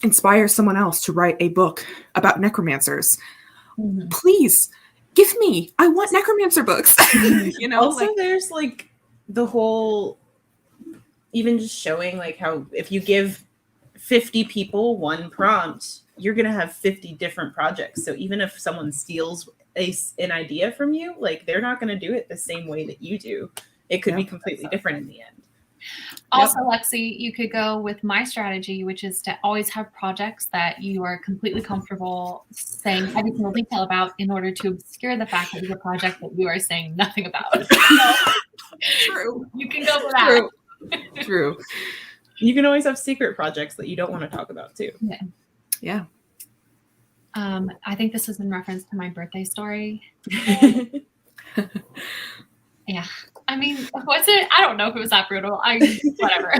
inspires someone else to write a book about necromancers, please give me. I want necromancer books. You know. Also, there's like the whole, even just showing like how if you give 50 people one prompt, you're gonna have 50 different projects. So even if someone steals an idea from you, like they're not gonna do it the same way that you do. It could be completely different in the end. Also, Lexi, you could go with my strategy, which is to always have projects that you are completely comfortable saying every single detail about in order to obscure the fact that it's a project that you are saying nothing about. True. You can go for that. True. You can always have secret projects that you don't want to talk about too. Yeah. I think this is in reference to my birthday story. Yeah. I mean, was it? I don't know if it was that brutal. Whatever.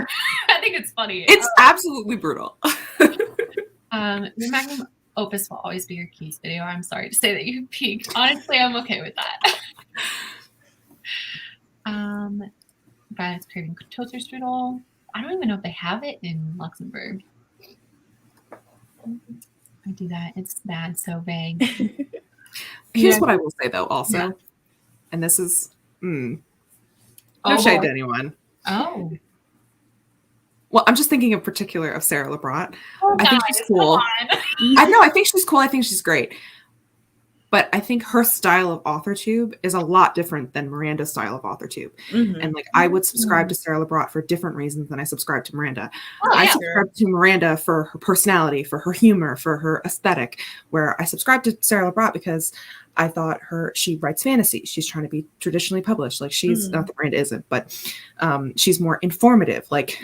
I think it's funny. It's absolutely brutal. Your magnum opus will always be your keys video. I'm sorry to say that you peaked. Honestly, I'm okay with that. Violet's craving toaster strudel. I don't even know if they have it in Luxembourg. I do that. It's bad, so vague. Here's what I will say though, also, and this is no shade to anyone. Oh. Well, I'm just thinking in particular of Sarah LeBrot. Oh, I think she's cool. I think she's cool. I think she's great. But I think her style of AuthorTube is a lot different than Miranda's style of AuthorTube. And like, I would subscribe to Sarah LeBrot for different reasons than I subscribe to Miranda. I subscribe to Miranda for her personality, for her humor, for her aesthetic, where I subscribe to Sarah LeBrot because I thought she writes fantasy. She's trying to be traditionally published. Like she's not that Miranda isn't, but she's more informative, like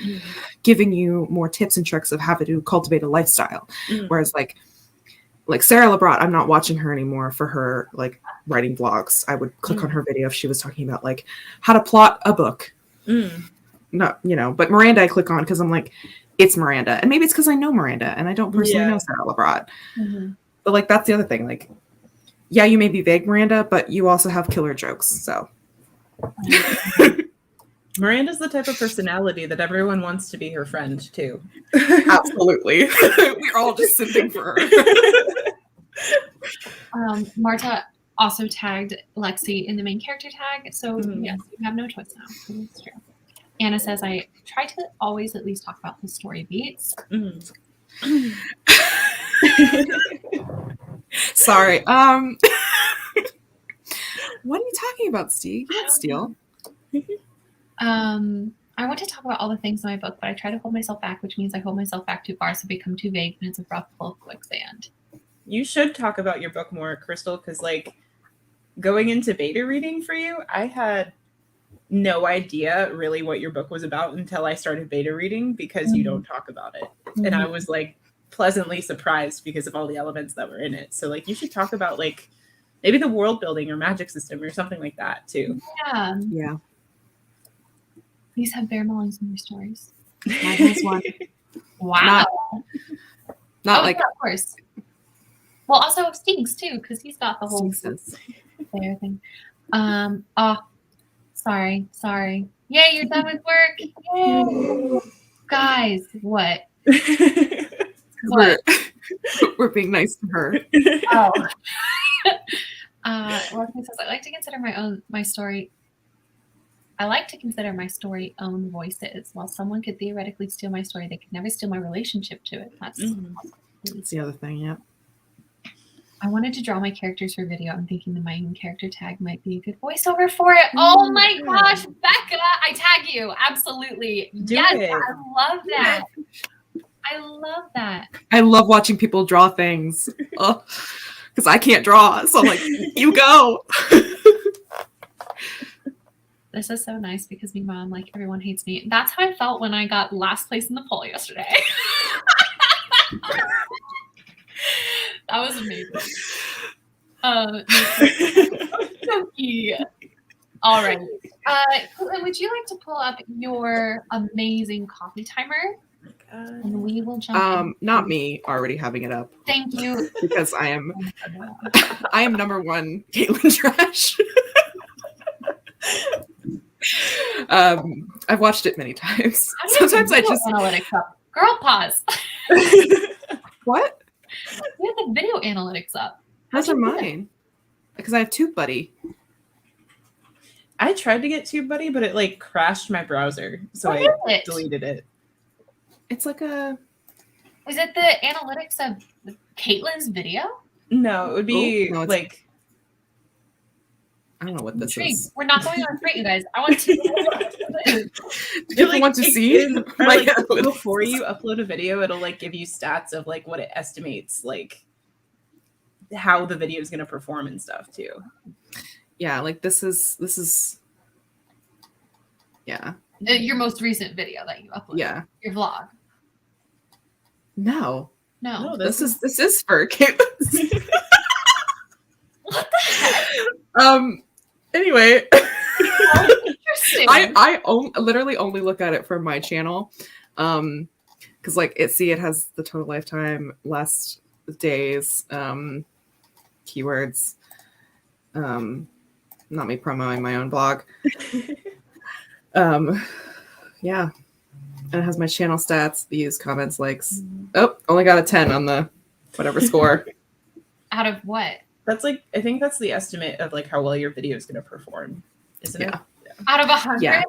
giving you more tips and tricks of how to cultivate a lifestyle. Whereas like like Sarah Labrat, I'm not watching her anymore for her like writing vlogs. I would click on her video if she was talking about like how to plot a book. Not, but Miranda I click on because I'm like, it's Miranda. And maybe it's because I know Miranda and I don't personally know Sarah Labrat. But like that's the other thing. Like, yeah, you may be vague, Miranda, but you also have killer jokes. So Miranda's the type of personality that everyone wants to be her friend too. absolutely. We're all just simping for her. Marta also tagged Lexi in the main character tag, so yes, you have no choice now. It's true. Anna says, I try to always at least talk about the story beats. Sorry. What are you talking about, Steve? You can't steal. I want to talk about all the things in my book, but I try to hold myself back, which means I hold myself back too far, so become too vague, and it's a rough pull quicksand. You should talk about your book more, Crystal, because like going into beta reading for you, I had no idea really what your book was about until I started beta reading because you don't talk about it. And I was like pleasantly surprised because of all the elements that were in it. So like you should talk about like maybe the world building or magic system or something like that too. Yeah. These have bare melons in their stories. That is one. Wow. Not like, yeah, of course. Well, also Stinks too, because he's got the whole bear thing. Sorry. Yay, you're done with work. Yay. Guys, what? We're being nice to her. Oh. Leslie says, I like to consider my story own voices. While someone could theoretically steal my story, they could never steal my relationship to it. That's the other thing, yeah. I wanted to draw my characters for video. I'm thinking the main character tag might be a good voiceover for it. Oh my gosh, Becca, I tag you. Absolutely. Yes, I love that. I love that. I love watching people draw things. Because I can't draw. So I'm like, you go. This is so nice because meanwhile, I'm like, everyone hates me. That's how I felt when I got last place in the poll yesterday. That was amazing. All right. Would you like to pull up your amazing coffee timer? And we will jump not me already having it up. Thank you. Because I am number one Caitlin trash. I've watched it many times. Sometimes I just analytics up. Girl, pause. What? We have the video analytics up. Those are mine. Because I have TubeBuddy. I tried to get TubeBuddy, but it like crashed my browser, so I deleted it. It's like a. Is it the analytics of Caitlin's video? No, it would be like. I don't know what this is. We're not going on straight, you guys. I want to. Want to see? Like, before you upload a video, it'll like give you stats of like what it estimates, like how the video is going to perform and stuff too. Yeah, like this is. Yeah. Your most recent video that you uploaded. Yeah. Your vlog. No, this is for Caitlin. What the heck? Anyway, interesting. I literally only look at it for my channel, because like it has the total lifetime, last days, keywords, not me promoting my own blog, yeah, and it has my channel stats, views, comments, likes. Oh, only got a 10 on the whatever score. Out of what? That's like, I think that's the estimate of like how well your video is going to perform, isn't it? Yeah. Out of 100?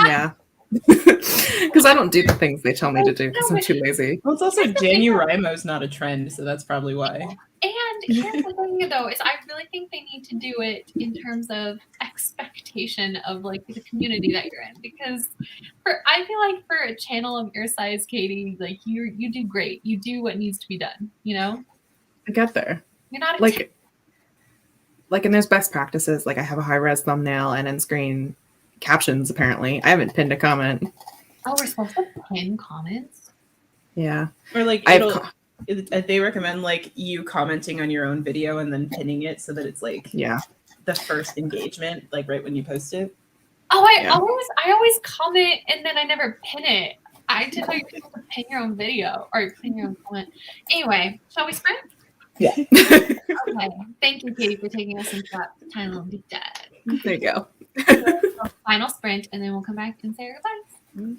Yeah. Because I don't do the things they tell me to do because I'm too lazy. Well, it's also NaNoWriMo's not a trend, so that's probably why. And here's the thing, though, is I really think they need to do it in terms of expectation of like the community that you're in, because I feel like for a channel of your size, Katie, like you do great. You do what needs to be done. You know. I get there. You're not like, and there's best practices. Like I have a high res thumbnail and in-screen captions. Apparently, I haven't pinned a comment. Oh, we're supposed to pin comments. Yeah. Or like they recommend like you commenting on your own video and then pinning it so that it's like the first engagement, like right when you post it. Oh, I always comment and then I never pin it. I didn't know you're supposed to pin your own video or pin your own comment. Anyway, shall we sprint? Yeah. Okay. Thank you, Katie, for taking us into that tiny little deep dive. There you go. Final sprint, and then we'll come back and say our goodbyes.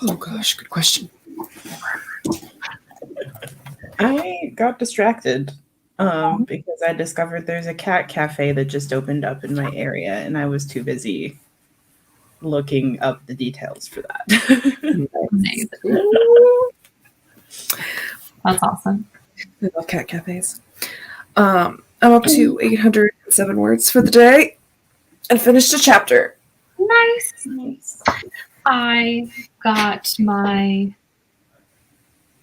Oh gosh, good question. I got distracted because I discovered there's a cat cafe that just opened up in my area, and I was too busy looking up the details for that. Nice. That's awesome. I love cat cafes. I'm up to 807 words for the day and finished a chapter. Nice. I got my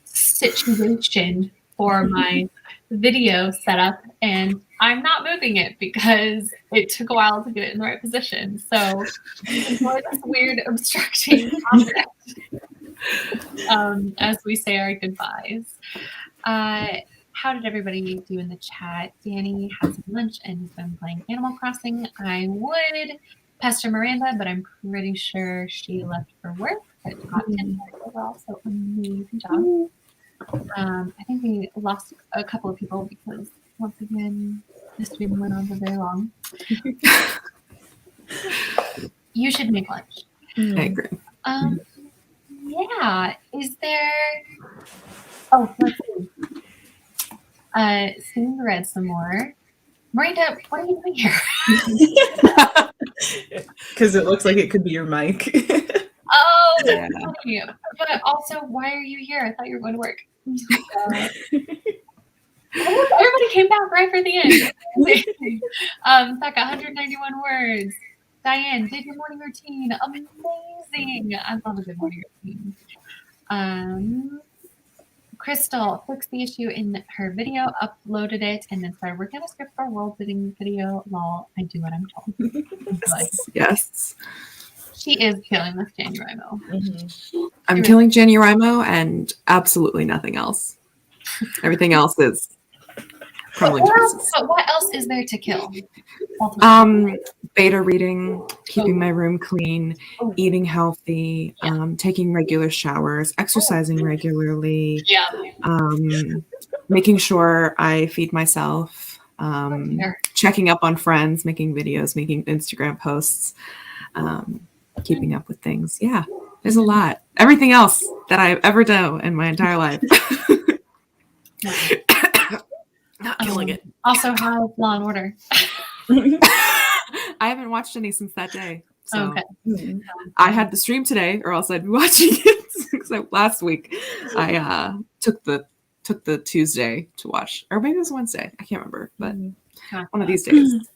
situation for my video set up, and I'm not moving it because it took a while to get it in the right position. So enjoy this weird obstructing object as we say our goodbyes. How did everybody do in the chat? Danny had some lunch and has been playing Animal Crossing. I would pester Miranda, but I'm pretty sure she left for work. But got 10 overall, so amazing job. I think we lost a couple of people because once again, the stream went on for very long. You should make lunch. I agree. Yeah. Is there? Oh, let's see. Seeing the red some more. Miranda, what are you doing here? Because it looks like it could be your mic. Oh, that's funny. But also, why are you here? I thought you were going to work. Everybody came back right for the end. Becca, 191 words. Diane, did your morning routine. Amazing. I love a good morning routine. Crystal fixed the issue in her video, uploaded it, and then started working on a script for a world-building video. Lol, I do what I'm told. Yes. She is killing this Januarimo. I'm killing Januarimo and absolutely nothing else. Everything else is crumbling to pieces. But what else is there to kill? Beta reading, keeping my room clean, eating healthy, taking regular showers, exercising regularly, making sure I feed myself, checking up on friends, making videos, making Instagram posts, keeping up with things. Yeah, there's a lot. Everything else that I've ever done in my entire life. Not killing it. Also, how Law and Order? I haven't watched any since that day. So Okay. I had the stream today, or else I'd be watching it. So last week, I took the Tuesday to watch, or maybe it was Wednesday. I can't remember, but one of these days.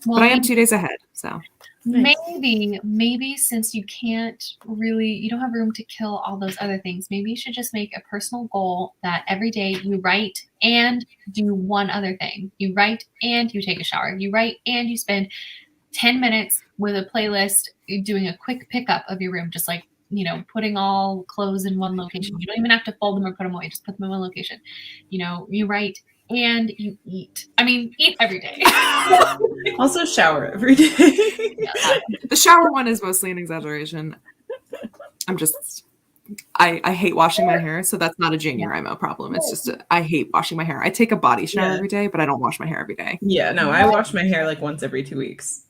Well, but I am 2 days ahead, so maybe since you don't have room to kill all those other things, maybe you should just make a personal goal that every day you write and do one other thing. You write and you take a shower. You write and you spend 10 minutes with a playlist doing a quick pickup of your room, just like, putting all clothes in one location. You don't even have to fold them or put them away. Just put them in one location. You write and you eat. I mean, eat every day. Also shower every day. The shower one is mostly an exaggeration. I hate washing my hair, so that's not a Januarimo problem. It's just I hate washing my hair. I take a body shower every day, but I don't wash my hair every day. Yeah, no, I wash my hair like once every 2 weeks.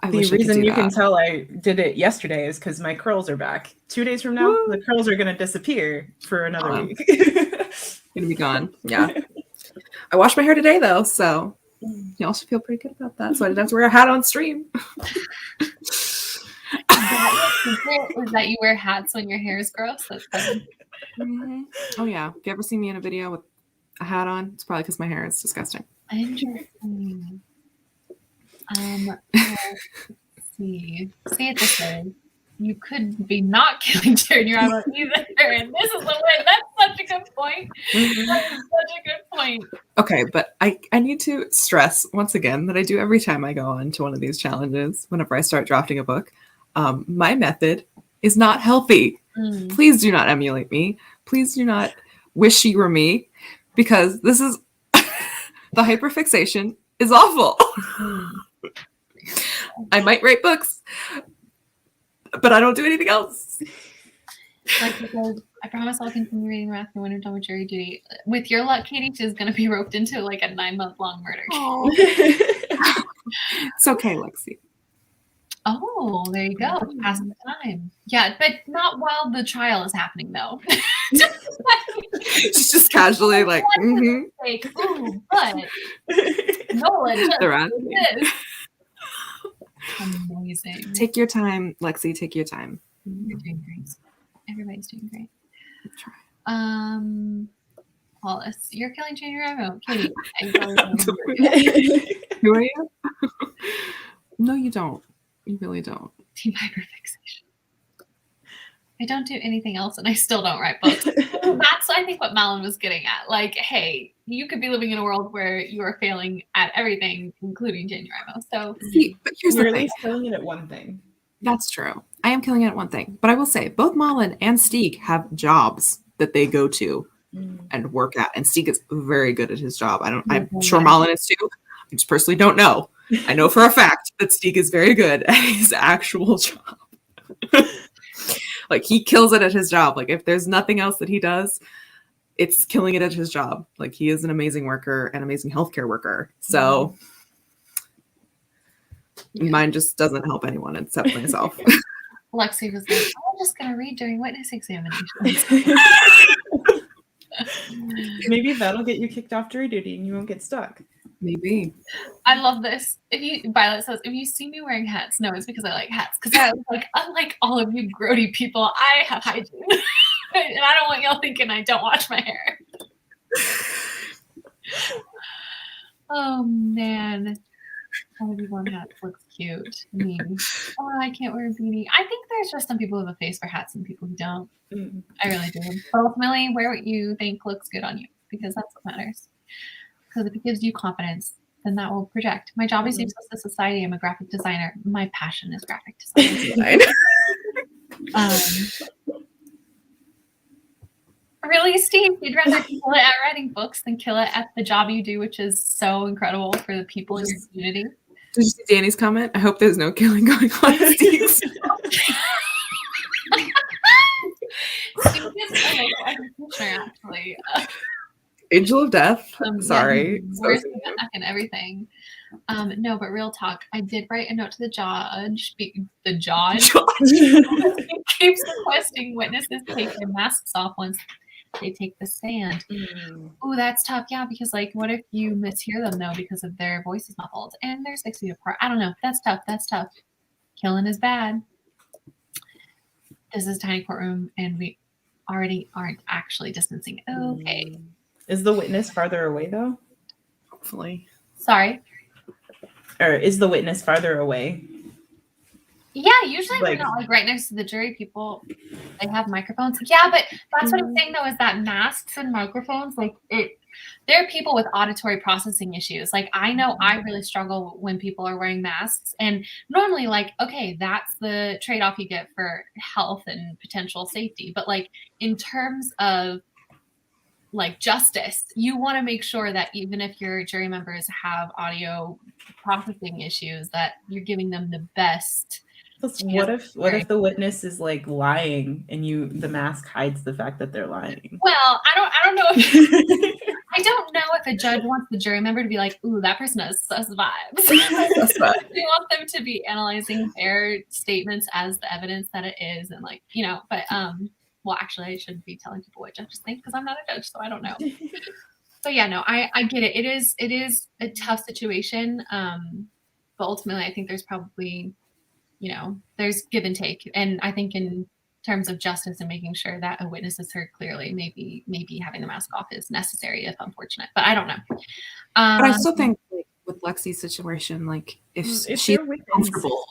The reason you can tell I did it yesterday is because my curls are back. 2 days from now, the curls are going to disappear for another week. Gonna be gone. Yeah. I washed my hair today, though, so you also feel pretty good about that. So I didn't have to wear a hat on stream. Is that you wear hats when your hair is gross? That's funny. Oh, yeah. If you ever see me in a video with a hat on, it's probably because my hair is disgusting. Interesting. Let's see. Say it this way. You could be not killing Januarimo either, and this is the way. That's such a good point. That is such a good point. Okay, but I need to stress once again that I do every time I go on to one of these challenges, whenever I start drafting a book, my method is not healthy. Please do not emulate me. Please do not wish you were me, because this is the hyperfixation is awful. I might write books, but I don't do anything else. Like I said, I promise I'll continue reading Wrath and when I'm done with jury duty. With your luck, Katie, she's going to be roped into like a 9-month long murder. It's okay, Lexi. Oh, there you go. Pass the time. Yeah, but not while the trial is happening, though. She's just casually like, Like, ooh, but Nolan just They're at did me. this. Amazing. Take your time, Lexi. Take your time. You're doing great. Everybody's doing great. Try. Wallace, you're killing Junior Ramo. Katie, Who are you? No, you don't. You really don't. Team hyperfixation. I don't do anything else, and I still don't write books. That's, I think, what Malin was getting at. Like, hey, you could be living in a world where you are failing at everything, including Junior Ramo. So, See, but here's You're the at thing. least killing it at one thing. That's true. I am killing it at one thing. But I will say, both Malin and Stieg have jobs that they go to and work at. And Stieg is very good at his job. I'm sure Malin is too. I just personally don't know. I know for a fact that Stieg is very good at his actual job. Like, he kills it at his job. Like, if there's nothing else that he does, it's killing it at his job. Like, he is an amazing worker, an amazing healthcare worker. So mine just doesn't help anyone except myself. Lexi was like, I'm just going to read during witness examinations. Maybe that'll get you kicked off jury duty and you won't get stuck. Maybe. I love this. Violet says, if you see me wearing hats, no, it's because I like hats. Because I was like, unlike all of you grody people, I have hygiene. And I don't want y'all thinking I don't wash my hair. Oh, man. Everyone hat looks cute. I mean, I can't wear a beanie. I think there's just some people who have a face for hats and people who don't. I really do. But ultimately, wear what you think looks good on you, because that's what matters. Because if it gives you confidence, then that will project. My job is useless to society. I'm a graphic designer. My passion is graphic design. Really, Steve? You'd rather kill it at writing books than kill it at the job you do, which is so incredible for the people in your community. Did you see Danny's comment? I hope there's no killing going on at Steve's. Steve is a local executioner, actually. Angel of Death. Sorry. Where's the back and everything? No, but real talk. I did write a note to the judge. The judge keeps requesting witnesses take their masks off once they take the stand. Ooh, that's tough. Yeah, because like, what if you mishear them though because of their voices muffled and they're 6 feet apart? I don't know. That's tough. That's tough. Killing is bad. This is a tiny courtroom, and we already aren't actually distancing. Okay. Is the witness farther away though? Hopefully. Sorry. Or is the witness farther away? Yeah, usually we're not like right next to the jury people. They have microphones. Yeah, but that's what I'm saying though, is that masks and microphones, like there are people with auditory processing issues. Like I know I really struggle when people are wearing masks. And normally like, okay, that's the trade-off you get for health and potential safety. But like in terms of like justice, you want to make sure that even if your jury members have audio processing issues, that you're giving them the best. What if the witness is like lying and the mask hides the fact that they're lying? Well, I don't know if I don't know if a judge wants the jury member to be like, ooh, that person has sus vibes. They want them to be analyzing their statements as the evidence that it is, and like, you know, but well, actually, I shouldn't be telling people what judges think because I'm not a judge, so I don't know. So yeah, no, I get it. It is a tough situation, but ultimately, I think there's probably, you know, there's give and take, and I think in terms of justice and making sure that a witness is heard clearly, maybe having the mask off is necessary if unfortunate, but I don't know. But I still think like, with Lexi's situation, like if she's comfortable,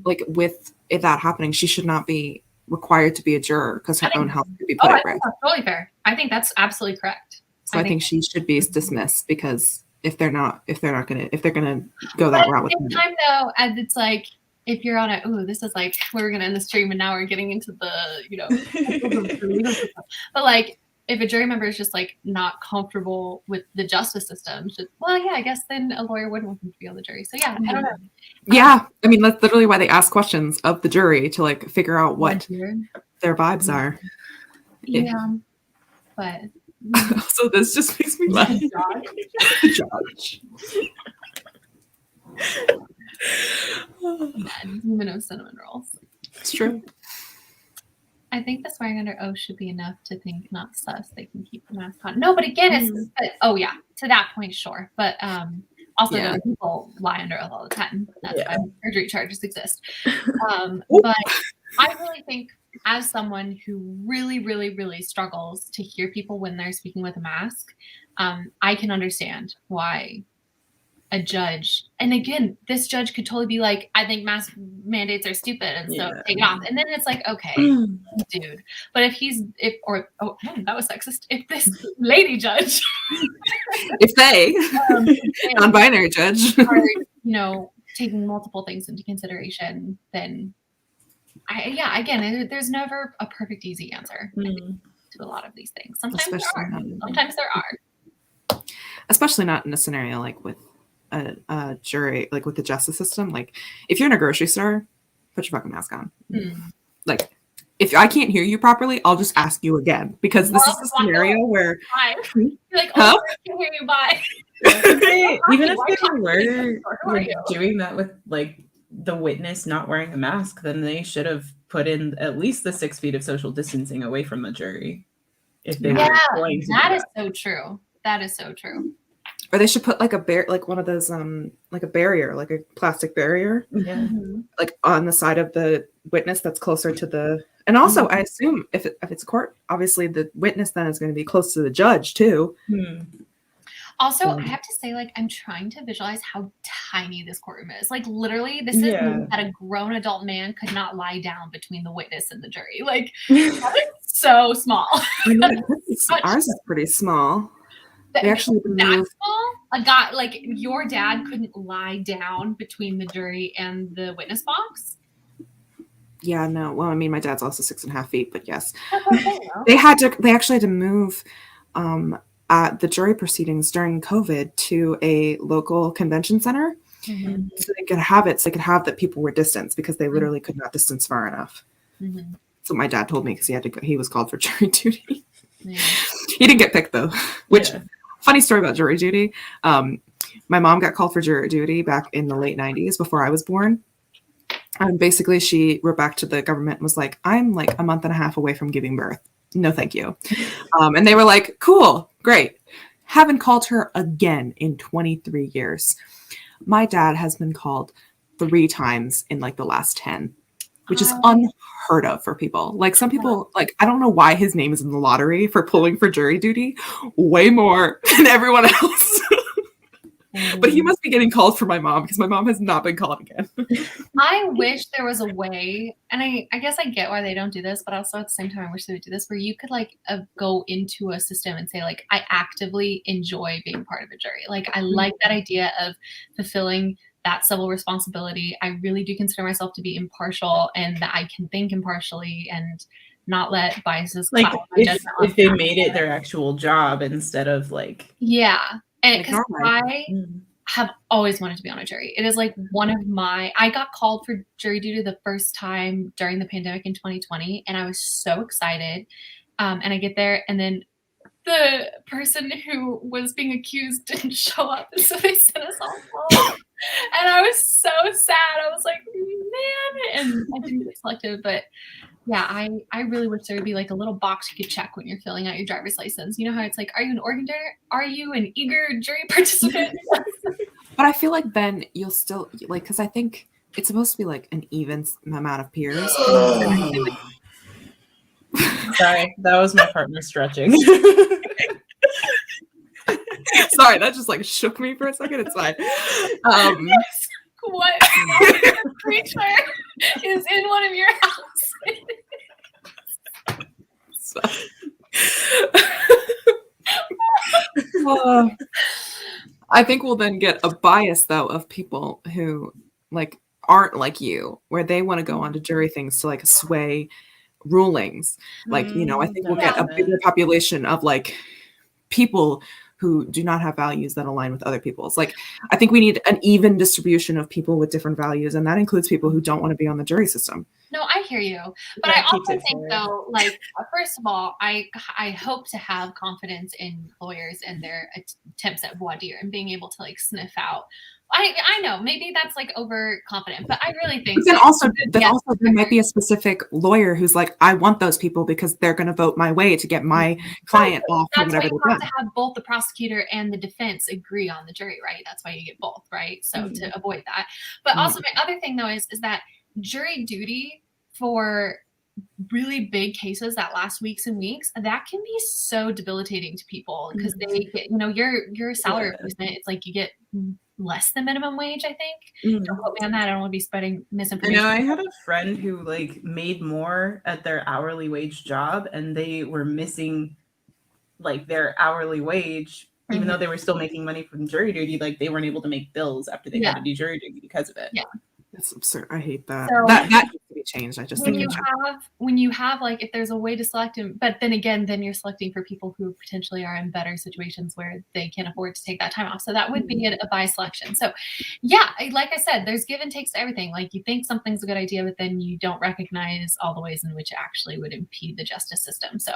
like with that happening, she should not be required to be a juror because her own health could be put at risk. That's totally fair. I think that's absolutely correct. So I think she should be dismissed because if they're gonna go that route with at the same time though, and it's like if you're on this is like we're gonna end the stream and now we're getting into the, you know, but like if a jury member is just like not comfortable with the justice system, well, yeah, I guess then a lawyer wouldn't want them to be on the jury. So yeah, I don't know. Yeah, I mean that's literally why they ask questions of the jury to like figure out what their vibes are. Yeah, but so this just makes me laugh. The judge. Even no cinnamon rolls. It's true. I think the swearing under oath should be enough to think not sus. They can keep the mask on. No, but again, it's oh yeah, to that point, sure. But also Yeah. those people lie under oath all the time. That's Yeah. why perjury charges exist. But I really think, as someone who really, really, really struggles to hear people when they're speaking with a mask, I can understand why a judge, and again, this judge could totally be like, I think mask mandates are stupid, and so take it off. And then it's like, okay, dude. But that was sexist. If this lady judge, If they, non-binary judge, are, taking multiple things into consideration, then again, there's never a perfect easy answer to a lot of these things. Sometimes there are. Especially not in a scenario like with a jury, like with the justice system. Like if you're in a grocery store, put your fucking mask on. Like if I can't hear you properly, I'll just ask you again, because this is the scenario where you're like, I can hear you. Bye. Even if they were doing that with like the witness not wearing a mask, then they should have put in at least the 6 feet of social distancing away from the jury. If they were going to that is so true. That is so true. Or they should put like like one of those like a barrier, like a plastic barrier, like on the side of the witness that's closer to the. And also, I assume if it's court, obviously the witness then is going to be close to the judge too. Also, I have to say, like, I'm trying to visualize how tiny this courtroom is. Like, literally, this is that a grown adult man could not lie down between the witness and the jury. Like, that is so small. Ours is pretty small. They actually that small? A guy, like, your dad couldn't lie down between the jury and the witness box? Yeah, no. Well, I mean, my dad's also 6.5 feet, but yes. They actually had to move the jury proceedings during COVID to a local convention center so they could have it. So they could have that people were distanced, because they literally could not distance far enough. So my dad told me, because he had to go, he was called for jury duty. He didn't get picked though, which funny story about jury duty. My mom got called for jury duty back in the late 90s before I was born. And basically she wrote back to the government and was like, I'm like a month and a half away from giving birth. No, thank you. And they were like, cool, great. Haven't called her again in 23 years. My dad has been called 3 times in like the last 10, which is unheard of for people. Like some people, like, I don't know why his name is in the lottery for pulling for jury duty way more than everyone else. But he must be getting called for my mom, because my mom has not been called again. I wish there was a way, and I guess I get why they don't do this, but also at the same time I wish they would do this, where you could like go into a system and say like, I actively enjoy being part of a jury. Like I like that idea of fulfilling that civil responsibility. I really do consider myself to be impartial, and that I can think impartially and not let biases like cloud my judgment on if they facts. made it their actual job instead of like And because I have always wanted to be on a jury. It is like one of I got called for jury duty the first time during the pandemic in 2020, and I was so excited. And I get there, and then the person who was being accused didn't show up, and so they sent us all home. And I was so sad. I was like, man, and I didn't get selected, but yeah, I really wish there would be like a little box you could check when you're filling out your driver's license. You know how it's like, are you an organ donor? Are you an eager jury participant? But I feel like then you'll still like, because I think it's supposed to be like an even amount of peers. Sorry, that was my partner stretching. Sorry, that just like shook me for a second. It's fine. What creature is in one of your houses? I think we'll then get a bias though of people who like aren't like you, where they want to go onto jury things to like sway rulings. Like, you know, I think we'll get a bigger population of like people who do not have values that align with other people's. Like, I think we need an even distribution of people with different values, and that includes people who don't want to be on the jury system. No, I hear you. But That I keeps also it think, fair. though, like, first of all, I hope to have confidence in lawyers and their attempts at voir dire and being able to, like, sniff out. I know, maybe that's, like, overconfident, but I really think But then that also, yes, there might be a specific lawyer who's like, I want those people because they're going to vote my way to get my client off for that's why whatever you they've have done. to have both the prosecutor and the defense agree on the jury, right? That's why you get both, right? So to avoid that. But also my other thing, though, is that jury duty for really big cases that last weeks and weeks, that can be so debilitating to people because they get, your salary replacement, it's like you get less than minimum wage, I think. Don't quote me on that. I don't want to be spreading I misinformation. know I had a friend who like made more at their hourly wage job and they were missing like their hourly wage, even though they were still making money from jury duty, like they weren't able to make bills after they had to do jury duty because of it. Yeah. That's absurd. I hate that. So- that needs to be changed. I just when think you have like, if there's a way to select them, but then again, then you're selecting for people who potentially are in better situations where they can afford to take that time off. So that would be a bias selection. So yeah, like I said, there's give and takes to everything. Like you think something's a good idea, but then you don't recognize all the ways in which it actually would impede the justice system. So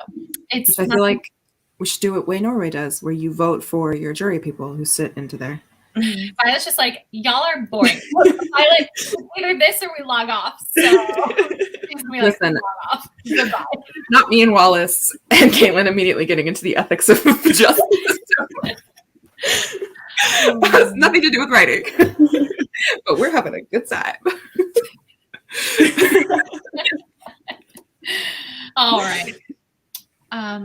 it's I feel like we should do what Way Norway does, where you vote for your jury people who sit into there. Violet's just like, y'all are boring. Violet, either this or we log off. So she's gonna be like, Listen, log off. Goodbye. not me and Wallace and Caitlin immediately getting into the ethics of justice. Has nothing to do with writing, but we're having a good time. All right.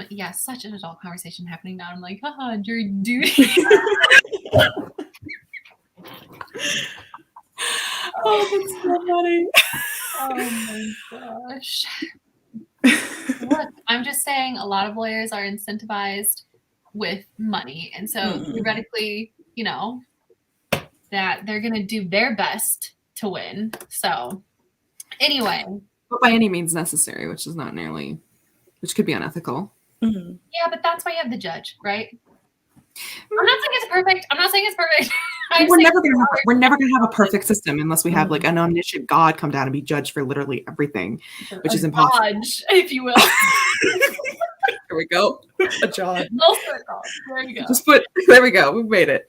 Yeah, such an adult conversation happening now. I'm like, haha, jury duty. Oh, that's so funny. Oh my gosh. Look, I'm just saying a lot of lawyers are incentivized with money. And so theoretically, that they're going to do their best to win. So anyway. But by any means necessary, which is not nearly, which could be unethical. Yeah, but that's why you have the judge, right? I'm not saying it's perfect. We're never gonna have a perfect system unless we have like an omniscient God come down and be judged for literally everything, which is impossible. Judge, if you will. Here we go. A John. There you go. There we go. We've made it.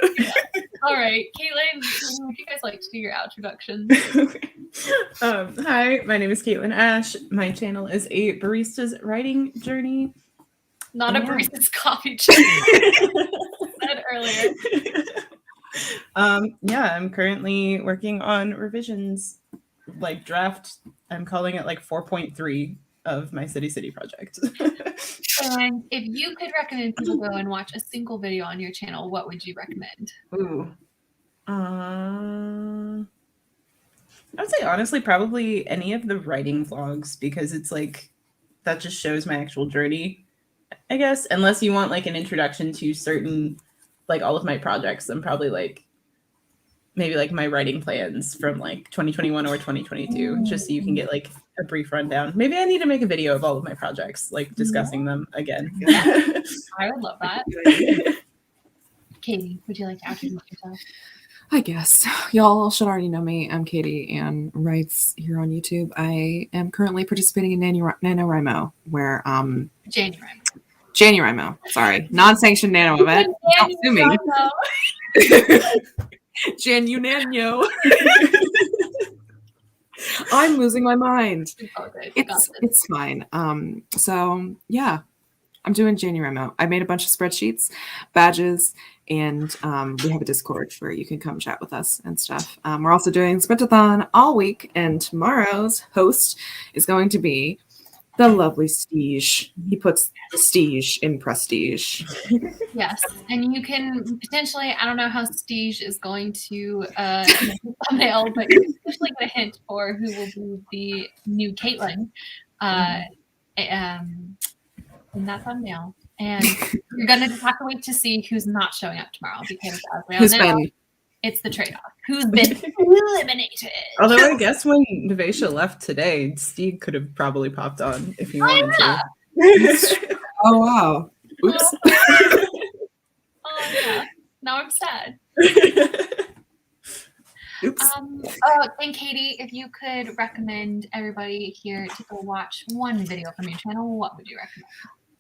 All right, Caitlin, would you guys like to do your introduction? Hi, my name is Caitlin Asche. My channel is a barista's writing journey. Not a barista's coffee journey. Said earlier. I'm currently working on revisions, like draft. I'm calling it like 4.3 of my City project. And if you could recommend people go and watch a single video on your channel, what would you recommend? Ooh. I would say honestly, probably any of the writing vlogs because it's like that just shows my actual journey, I guess. Unless you want like an introduction to certain, like all of my projects, then probably like maybe like my writing plans from like 2021 or 2022, just so you can get like a brief rundown. Maybe I need to make a video of all of my projects, like discussing them again. I would love that. Katie, would you like to introduce yourself? I guess. Y'all should already know me. I'm Katie Ann Writes here on YouTube. I am currently participating in NaNoWriMo, where JanuWriMo, sorry. Non-sanctioned nano event. Don't sue me. JanuNano. I'm losing my mind. It's fine. So yeah, I'm doing JanuWriMo. I made a bunch of spreadsheets, badges, and we have a Discord where you can come chat with us and stuff. We're also doing Sprintathon all week, and tomorrow's host is going to be the lovely Stige. He puts prestige in prestige. Yes, and you can potentially, I don't know how Stige is going to thumbnail, but you can potentially get a hint for who will be the new Caitlin in that thumbnail. And you're going to just have to wait to see who's not showing up tomorrow because as we all know, it's the trade-off. Who's been eliminated? Although I guess when Devesha left today, Steve could have probably popped on if he wanted to. Oh, wow. Oops. Oh, yeah. Now I'm sad. Oops. And Katie, if you could recommend everybody here to go watch one video from your channel, what would you recommend?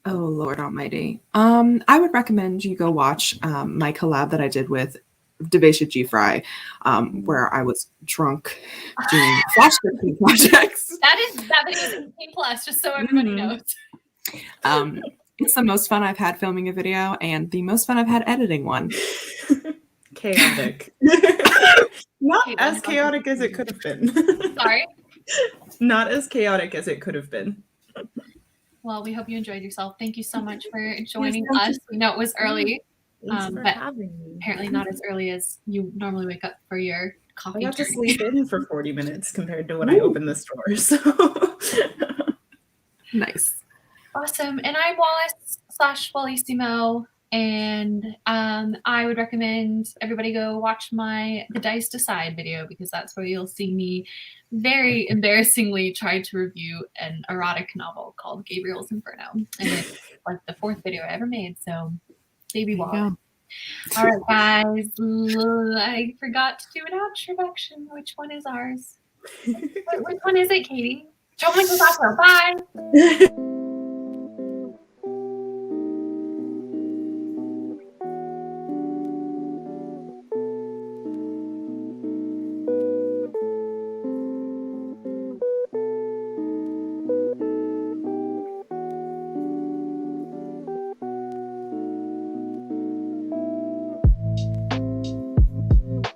Oh, Lord Almighty. I would recommend you go watch my collab that I did with Devesha G. Fry, where I was drunk doing flash scripting projects. That video is 18 plus, just so everybody knows. It's the most fun I've had filming a video and the most fun I've had editing one. Chaotic. Not as chaotic as it could have been. Sorry? Not as chaotic as it could have been. Well, we hope you enjoyed yourself. Thank you so much for joining us. We know it was early, Thanks for but having me. apparently not as early as you normally wake up for your coffee. I got to journey. sleep in for 40 minutes compared to when I opened the store. So Nice. Awesome. And I'm Wallace/Wallissimo. And I would recommend everybody go watch the Dice Decide video, because that's where you'll see me very embarrassingly try to review an erotic novel called Gabriel's Inferno. And it's like the 4th video I ever made. So baby Wallace. All right, guys. I forgot to do an introduction. Which one is ours? Which one is it, Katie? Troublemakers. Bye.